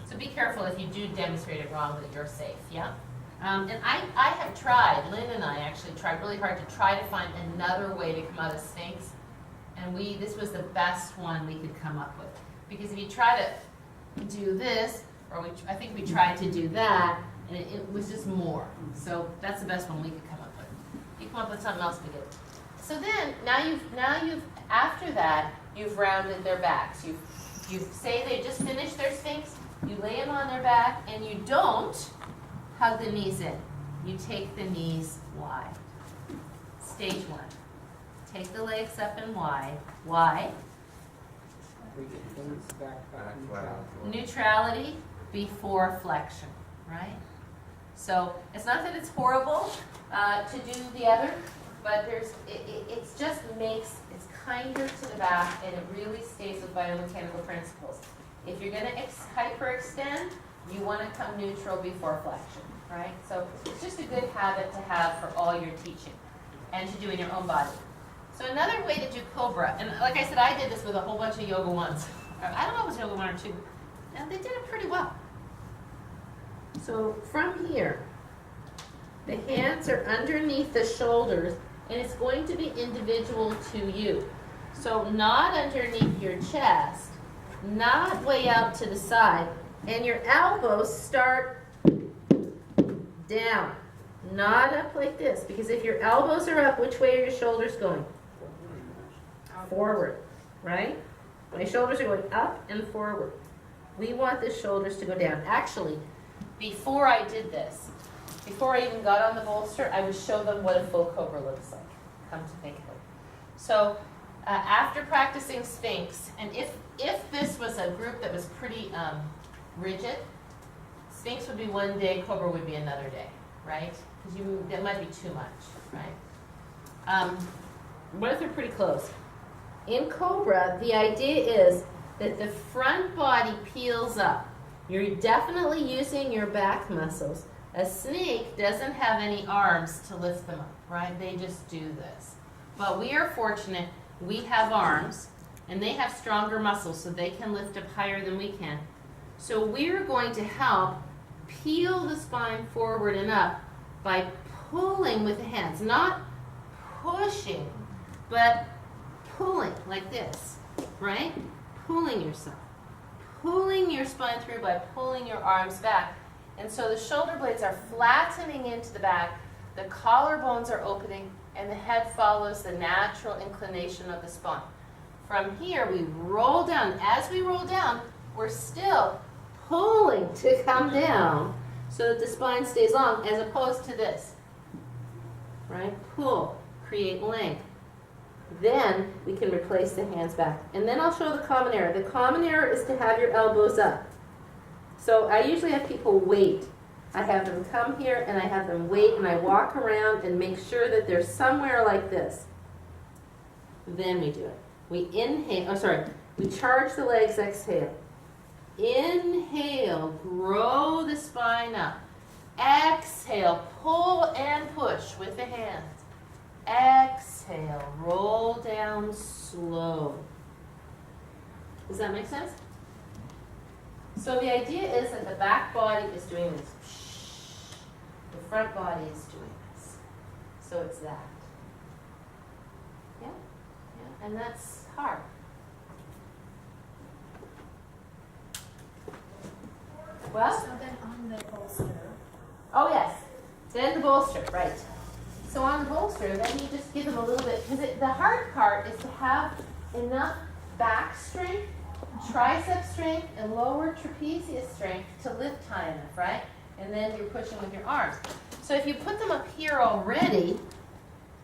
So be careful if you do demonstrate it wrong that you're safe, yeah? And I have tried, Lynn and I actually tried really hard to try to find another way to come out of Sphinx. And this was the best one we could come up with. Because if you try to do this, or I think we tried to do that, and it was just more. So that's the best one we could come up with. If you come up with something else, we good. So then, now you've after that, you've rounded their backs. You say they just finished their Sphinx, you lay them on their back, and you don't hug the knees in. You take the knees wide. Stage one. Take the legs up and wide. Why? Neutrality before flexion, right? So it's not that it's horrible to do the other, but it's kinder to the back and it really stays with biomechanical principles. If you're going to hyperextend, you want to come neutral before flexion, right? So it's just a good habit to have for all your teaching and to do in your own body. So another way to do Cobra, and like I said, I did this with a whole bunch of yoga ones. I don't know if it was yoga one or two. And they did it pretty well. So from here, the hands are underneath the shoulders, and it's going to be individual to you. So not underneath your chest, not way out to the side, and your elbows start down, not up like this. Because if your elbows are up, which way are your shoulders going? Forward, right? My shoulders are going up and forward. We want the shoulders to go down. Actually, before I did this, before I even got on the bolster, I would show them what a full Cobra looks like, come to think of it. So after practicing Sphinx, and if this was a group that was pretty rigid, Sphinx would be one day, Cobra would be another day, right? Because that might be too much, right? What if they're pretty close? In Cobra, the idea is that the front body peels up. You're definitely using your back muscles. A snake doesn't have any arms to lift them up, right? They just do this. But we are fortunate, we have arms, and they have stronger muscles, so they can lift up higher than we can. So we're going to help peel the spine forward and up by pulling with the hands, not pushing, but pulling like this, right? Pulling yourself, pulling your spine through by pulling your arms back. And so the shoulder blades are flattening into the back, the collarbones are opening, and the head follows the natural inclination of the spine. From here, we roll down. As we roll down, we're still pulling to come down so that the spine stays long, as opposed to this. Right? Pull, create length. Then we can replace the hands back. And then I'll show the common error. The common error is to have your elbows up. So I usually have people wait. I have them come here and I have them wait and I walk around and make sure that they're somewhere like this. Then we do it. We inhale, we charge the legs, exhale. Inhale, grow the spine up. Exhale, pull and push with the hands. Exhale, roll down slow. Does that make sense? So the idea is that the back body is doing this. The front body is doing this. So it's that. Yeah? Yeah. And that's hard. Well? So then on the bolster, Oh yes, then the bolster, right. So on the bolster, then you just give them a little bit, because the hard part is to have enough back strength, tricep strength, and lower trapezius strength to lift high enough, right? And then you're pushing with your arms. So if you put them up here already,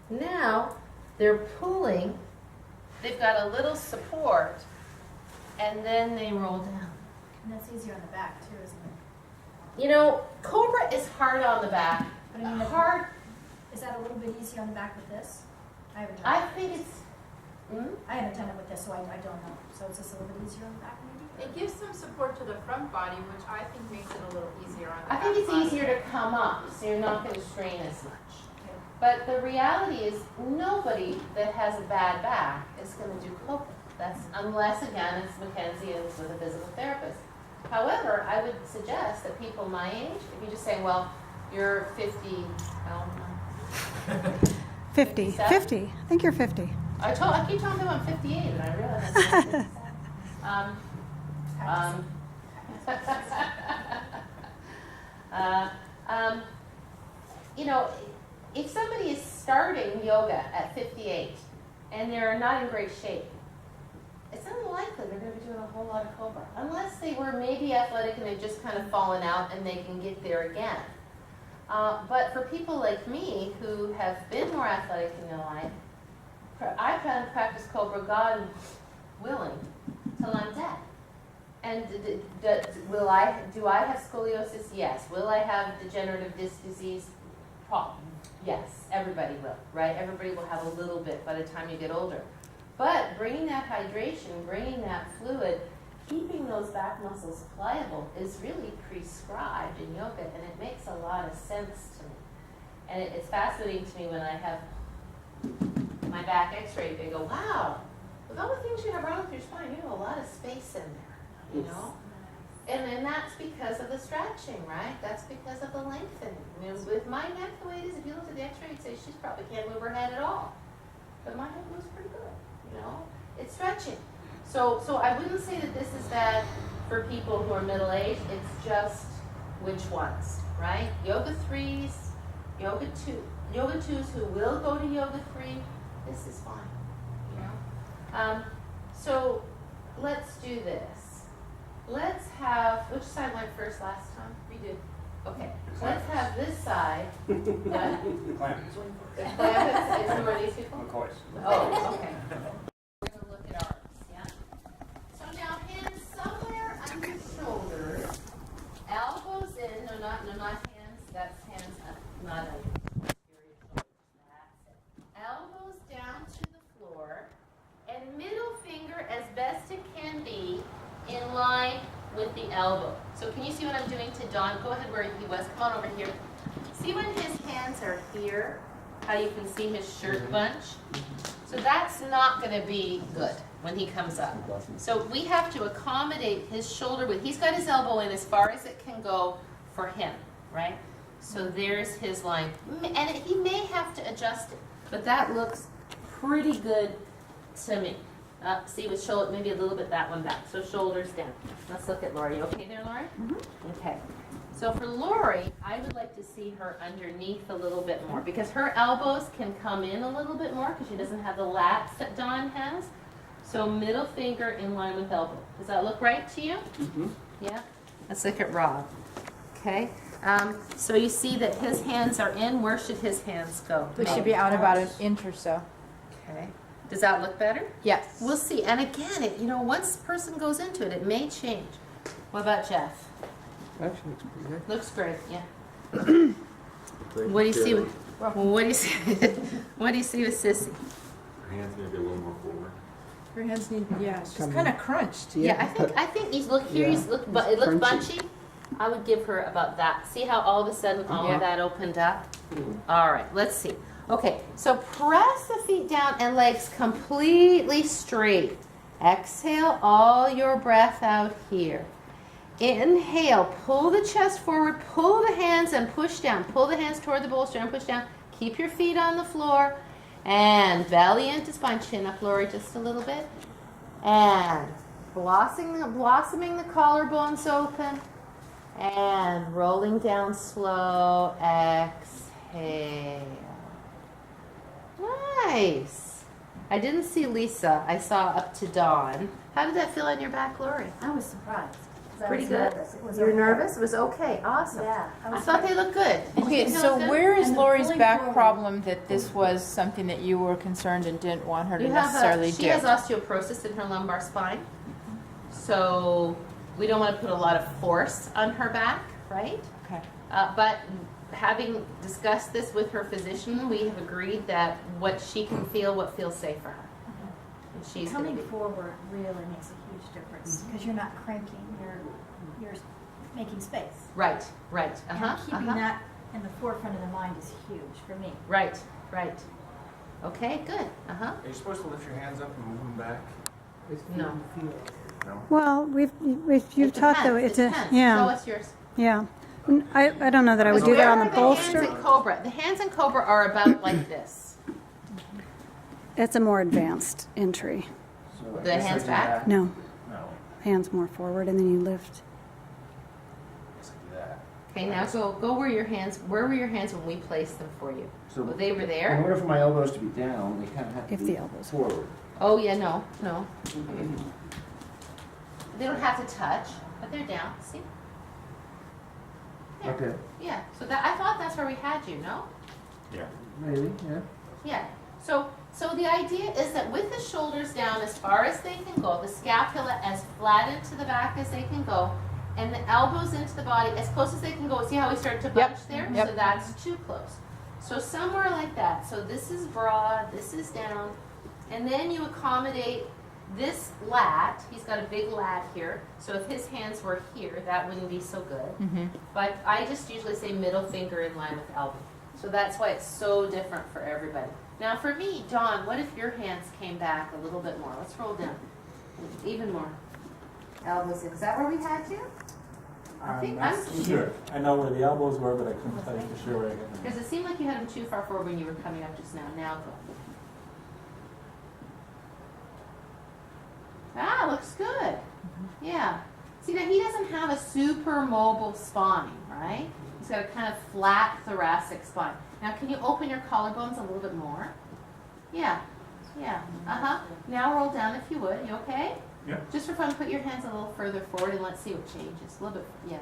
now they're pulling, they've got a little support, and then they roll down. and that's easier on the back too, isn't it? You know, Cobra is hard on the back. But I mean, Hard, is that a little bit easier on the back with this? I haven't done I it. think it's, I haven't done it with this, so I don't know. So is this a little bit easier on the back maybe? It gives some support to the front body, which I think makes it a little easier on the I back think it's body. easier to come up, so you're not going to strain as much. Okay. But the reality is, nobody that has a bad back is going to do Cobra. That's unless again it's Mackenzie and it's with a physical therapist. However, I would suggest that people my age, if you just say, well, you're 50, how old am I? 50. 57? 50. I think you're 50. I keep telling them I'm 58, and I realize I'm 57. You know, if somebody is starting yoga at 58 and they're not in great shape, it's unlikely they're going to be doing a whole lot of Cobra, unless they were maybe athletic and they've just kind of fallen out and they can get there again. But for people like me who have been more athletic in their life, I plan to practice Cobra, God willing, till I'm dead. And do I have scoliosis? Yes. Will I have degenerative disc disease? Yes. Everybody will, right? Everybody will have a little bit by the time you get older. But bringing that hydration, bringing that fluid, keeping those back muscles pliable is really prescribed in yoga, and it makes a lot of sense to me. And it's fascinating to me when I have my back x-ray, they go, wow, with all the things you have wrong with your spine, you have a lot of space in there, you know? And that's because of the stretching, right? That's because of the lengthening. I mean, with my neck the way it is, if you looked at the x-ray, you'd say she probably can't move her head at all. But my head moves pretty good, you know? It's stretching. So I wouldn't say that this is bad for people who are middle-aged. It's just which ones, right? Yoga 3s, Yoga 2s who will go to Yoga 3, this is fine, you know? So let's do this. Let's have, which side went first last time? We did. Okay, let's have this side. What? Clamp. The clamp is who are these people? McCoy's. Oh, okay. We're gonna look at arms, yeah? So now hands somewhere under the shoulders, elbows in, no not hands, that's hands up, not under your shoulders, that's it. Elbows down to the floor, and middle finger as best it can be in line with the elbow. So can you see what I'm doing to Don? Go ahead where he was, come on over here. See when his hands are here? How you can see his shirt bunch? So that's not going to be good when he comes up. So we have to accommodate his shoulder width. He's got his elbow in as far as it can go for him, right? So there's his line. And he may have to adjust it, but that looks pretty good to me. See, with shoulder, maybe a little bit that one back. So shoulders down. Let's look at Lori. You okay there, Lori? Okay. So for Lori, I would like to see her underneath a little bit more because her elbows can come in a little bit more because she doesn't have the lats that Dawn has. So middle finger in line with elbow. Does that look right to you? Mm-hmm. Yeah? Let's look at Rob. Okay. So you see that his hands are in. Where should his hands go? They should be out about an inch or so. Okay. Does that look better? Yes. We'll see. And again, once a person goes into it, it may change. What about Jeff? Actually, looks pretty good. Looks great, yeah. What do you see with, what do you see, what do you see with Sissy? Her hands maybe a little more forward. Her hands need, yeah, she's Come kind of crunched. Yeah, I think you look here, Yeah. it looks Crunchy. bunchy. I would give her about that. See how all of a sudden all Yeah. of that opened up? All right, let's see. Okay, so press the feet down and legs completely straight. Exhale all your breath out here. Inhale, pull the chest forward, pull the hands and push down. Pull the hands toward the bolster and push down. Keep your feet on the floor. And belly into spine, chin up, Lori, just a little bit. And blossoming the collarbones open. And rolling down slow, exhale. Nice. I didn't see Lisa. I saw up to Dawn. How did that feel on your back, Lori? I was surprised. 'Cause I Pretty was good. nervous. It was You were okay. nervous? It was okay. Awesome. Yeah. I thought they looked good. Did you Okay, think they so looked good? where is And the Lori's pulling back forward. problem that this was something that you were concerned and didn't want her to You have necessarily she do? has osteoporosis in her lumbar spine, so we don't want to put a lot of force on her back, right? Okay. But having discussed this with her physician, we have agreed that what she can feel, what feels safe for her. And she's going Coming to be forward really makes a huge difference because you're not cranking, you're making space. right. And keeping that in the forefront of the mind is huge for me. Right. Okay, good. Are you supposed to lift your hands up and move them back? No. No? Well, you've It taught though, depends. it's a, It depends. So yeah, what's yours? yeah. I don't know that I would do that on the Where are The hands bolster. in Cobra. The hands in Cobra are about like this. It's a more advanced entry. So I The guess I hands do back? that. No, No, hands more forward and then you lift. I guess I do that. Okay, now go where were your hands when we placed them for you? So Well, they were in there? order for my elbows to be down, they kind of have to If be the elbows- forward. Oh, yeah, no. They don't have to touch, but they're down, see? Yeah. Okay. Yeah, so I thought that's where we had you, no? Yeah. Maybe, yeah. Yeah, so the idea is that with the shoulders down as far as they can go, the scapula as flat into the back as they can go, and the elbows into the body as close as they can go. See how we started to bunch there? Yep. So that's too close. So somewhere like that. So this is broad, this is down, and then you accommodate this lat. He's got a big lat here, so if his hands were here, that wouldn't be so good. Mm-hmm. But I just usually say middle finger in line with elbow. So that's why it's so different for everybody. Now for me, Dawn, what if your hands came back a little bit more? Let's roll down. Even more. Elbows in. Is that where we had you? I think I'm not sure. I know where the elbows were, but I couldn't tell you for sure where I got them. Because it seemed like you had them too far forward when you were coming up just now. Now go. Ah, looks good. Yeah. See, now he doesn't have a super mobile spine, right? He's got a kind of flat thoracic spine. Now, can you open your collarbones a little bit more? Yeah. Uh-huh. Now roll down if you would. You okay? Yeah. Just for fun, put your hands a little further forward and let's see what changes. A little bit, yeah.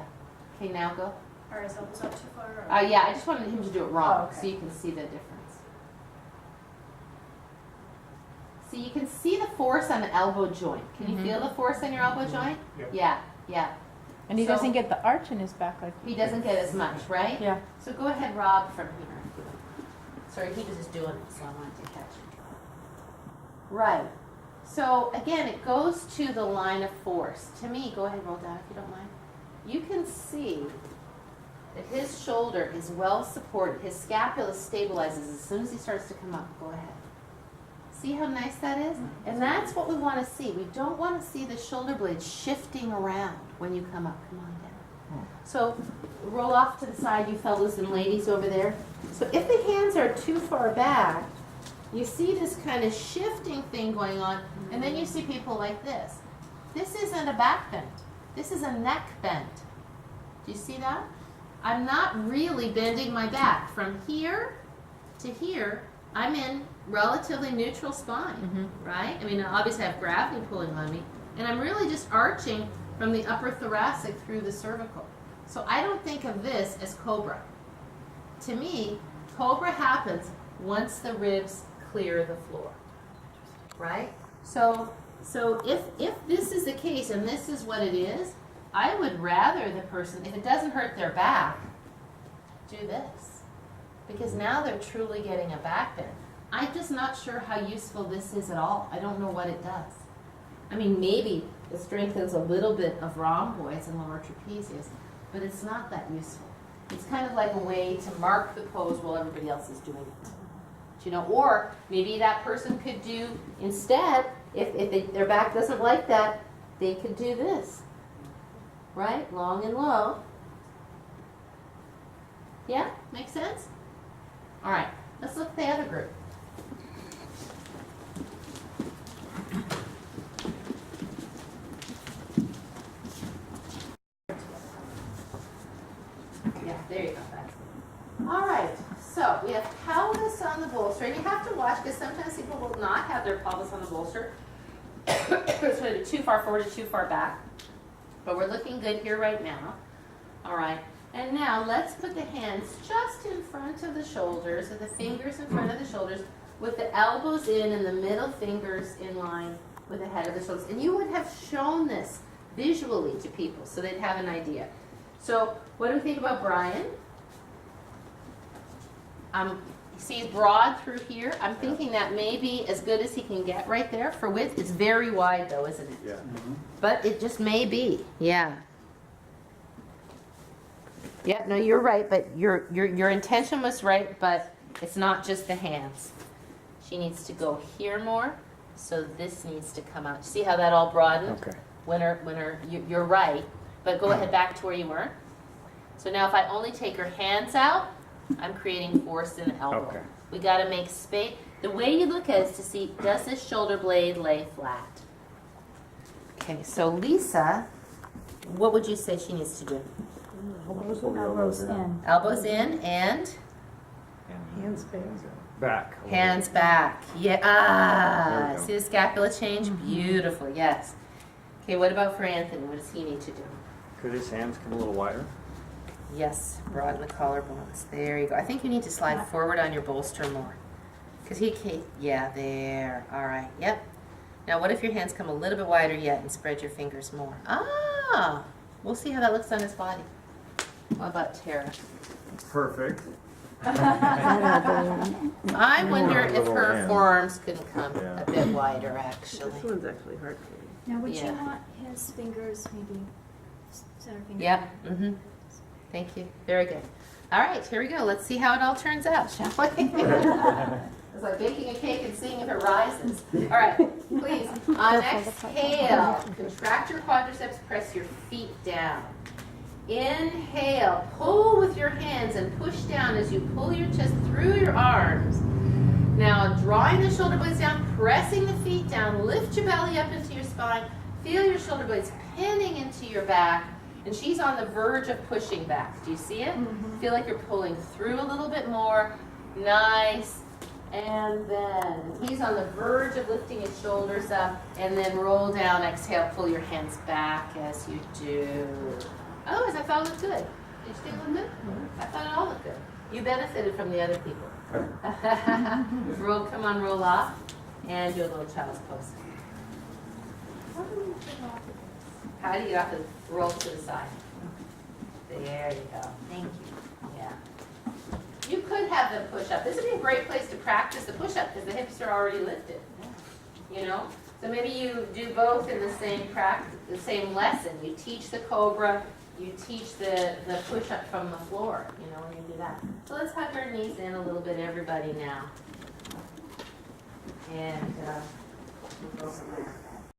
Okay, now go. Or is elbows up too far? Or? Yeah, I just wanted him to do it wrong, Oh, okay. so you can see the difference. See, you can see the force on the elbow joint. Can you feel the force on your elbow joint? Yep. Yeah. And he So- doesn't get the arch in his back like He doesn't get as much, right? Yeah. So go ahead, Rob, from here. Sorry, he was just doing it, so I wanted to catch him. Right. So again, it goes to the line of force. To me, go ahead, roll down if you don't mind. You can see that his shoulder is well supported. His scapula stabilizes as soon as he starts to come up. Go ahead. See how nice that is? And that's what we want to see. We don't want to see the shoulder blades shifting around when you come up. Come on down. So roll off to the side, you fellows and ladies over there. So if the hands are too far back, you see this kind of shifting thing going on, and then you see people like this. This isn't a back bend. This is a neck bend. Do you see that? I'm not really bending my back. From here to here, I'm in relatively neutral spine, right? I mean, obviously I have gravity pulling on me, and I'm really just arching from the upper thoracic through the cervical. So I don't think of this as cobra. To me, cobra happens once the ribs clear the floor, right? So if this is the case and this is what it is, I would rather the person, if it doesn't hurt their back, do this. Because now they're truly getting a back bend. I'm just not sure how useful this is at all. I don't know what it does. I mean, maybe it strengthens a little bit of rhomboids and lower trapezius, but it's not that useful. It's kind of like a way to mark the pose while everybody else is doing it. You know, or maybe that person could do instead, if their back doesn't like that, they could do this, right? Long and low. Yeah, makes sense? All right, let's look at the other group. Yeah, there you go. That's it. All right, so we have pelvis on the bolster, and you have to watch because sometimes people will not have their pelvis on the bolster. It's going to be too far forward or too far back, but we're looking good here right now. All right, and now let's put the hands just in front of the shoulders, and the fingers in front of the shoulders, with the elbows in and the middle fingers in line with the head of the shoulders. And you would have shown this visually to people so they'd have an idea. So what do we think about Brian? You see he's broad through here. I'm thinking that may be as good as he can get right there for width. It's very wide though, isn't it? Yeah. But it just may be. Yeah. Yeah, no, you're right, but your intention was right, but it's not just the hands. She needs to go here more, so this needs to come out. See how that all broadened? Okay. You're right, but go ahead back to where you were. So now if I only take her hands out, I'm creating force in the elbow. Okay. We got to make space. The way you look at it is to see, does this shoulder blade lay flat? Okay, so Lisa, what would you say she needs to do? Elbows in. Elbows in and Back. hands back. Yeah. There we go. See the scapula change? Beautiful. Yes. Okay, what about for Anthony? What does he need to do? Could his hands come a little wider? Yes, broaden the collarbones. There you go. I think you need to slide forward on your bolster more. Because yeah, there. All right, yep. Now what if your hands come a little bit wider yet and spread your fingers more? Ah, we'll see how that looks on his body. What about Tara? Perfect. I wonder if little her hand. forearms could come Yeah. a bit wider, actually. This one's actually hard for me. Now, would Yeah. you want his fingers, maybe center finger? Yep. Mm-hmm. Thank you. Very good. All right, here we go. Let's see how it all turns out, shall we? It's like baking a cake and seeing if it rises. All right, please. On exhale, contract your quadriceps, press your feet down. Inhale, pull with your hands and push down as you pull your chest through your arms. Now, drawing the shoulder blades down, pressing the feet down, lift your belly up into your spine, feel your shoulder blades pinning into your back, and she's on the verge of pushing back. Do you see it? Mm-hmm. Feel like you're pulling through a little bit more. Nice. And then he's on the verge of lifting his shoulders up, and then roll down, exhale, pull your hands back as you do. Otherwise, I thought it looked good. Did you think it looked good? I thought it all looked good. You benefited from the other people. Come on, roll off, and do a little child's pose. How do you get off the roll to the side? There you go. Thank you. Yeah. You could have them push up. This would be a great place to practice the push up because the hips are already lifted. You know? So maybe you do both in the same practice, the same lesson. You teach the cobra, you teach the push up from the floor. You know, when you do that. So let's hug our knees in a little bit, everybody now. And we'll go from there.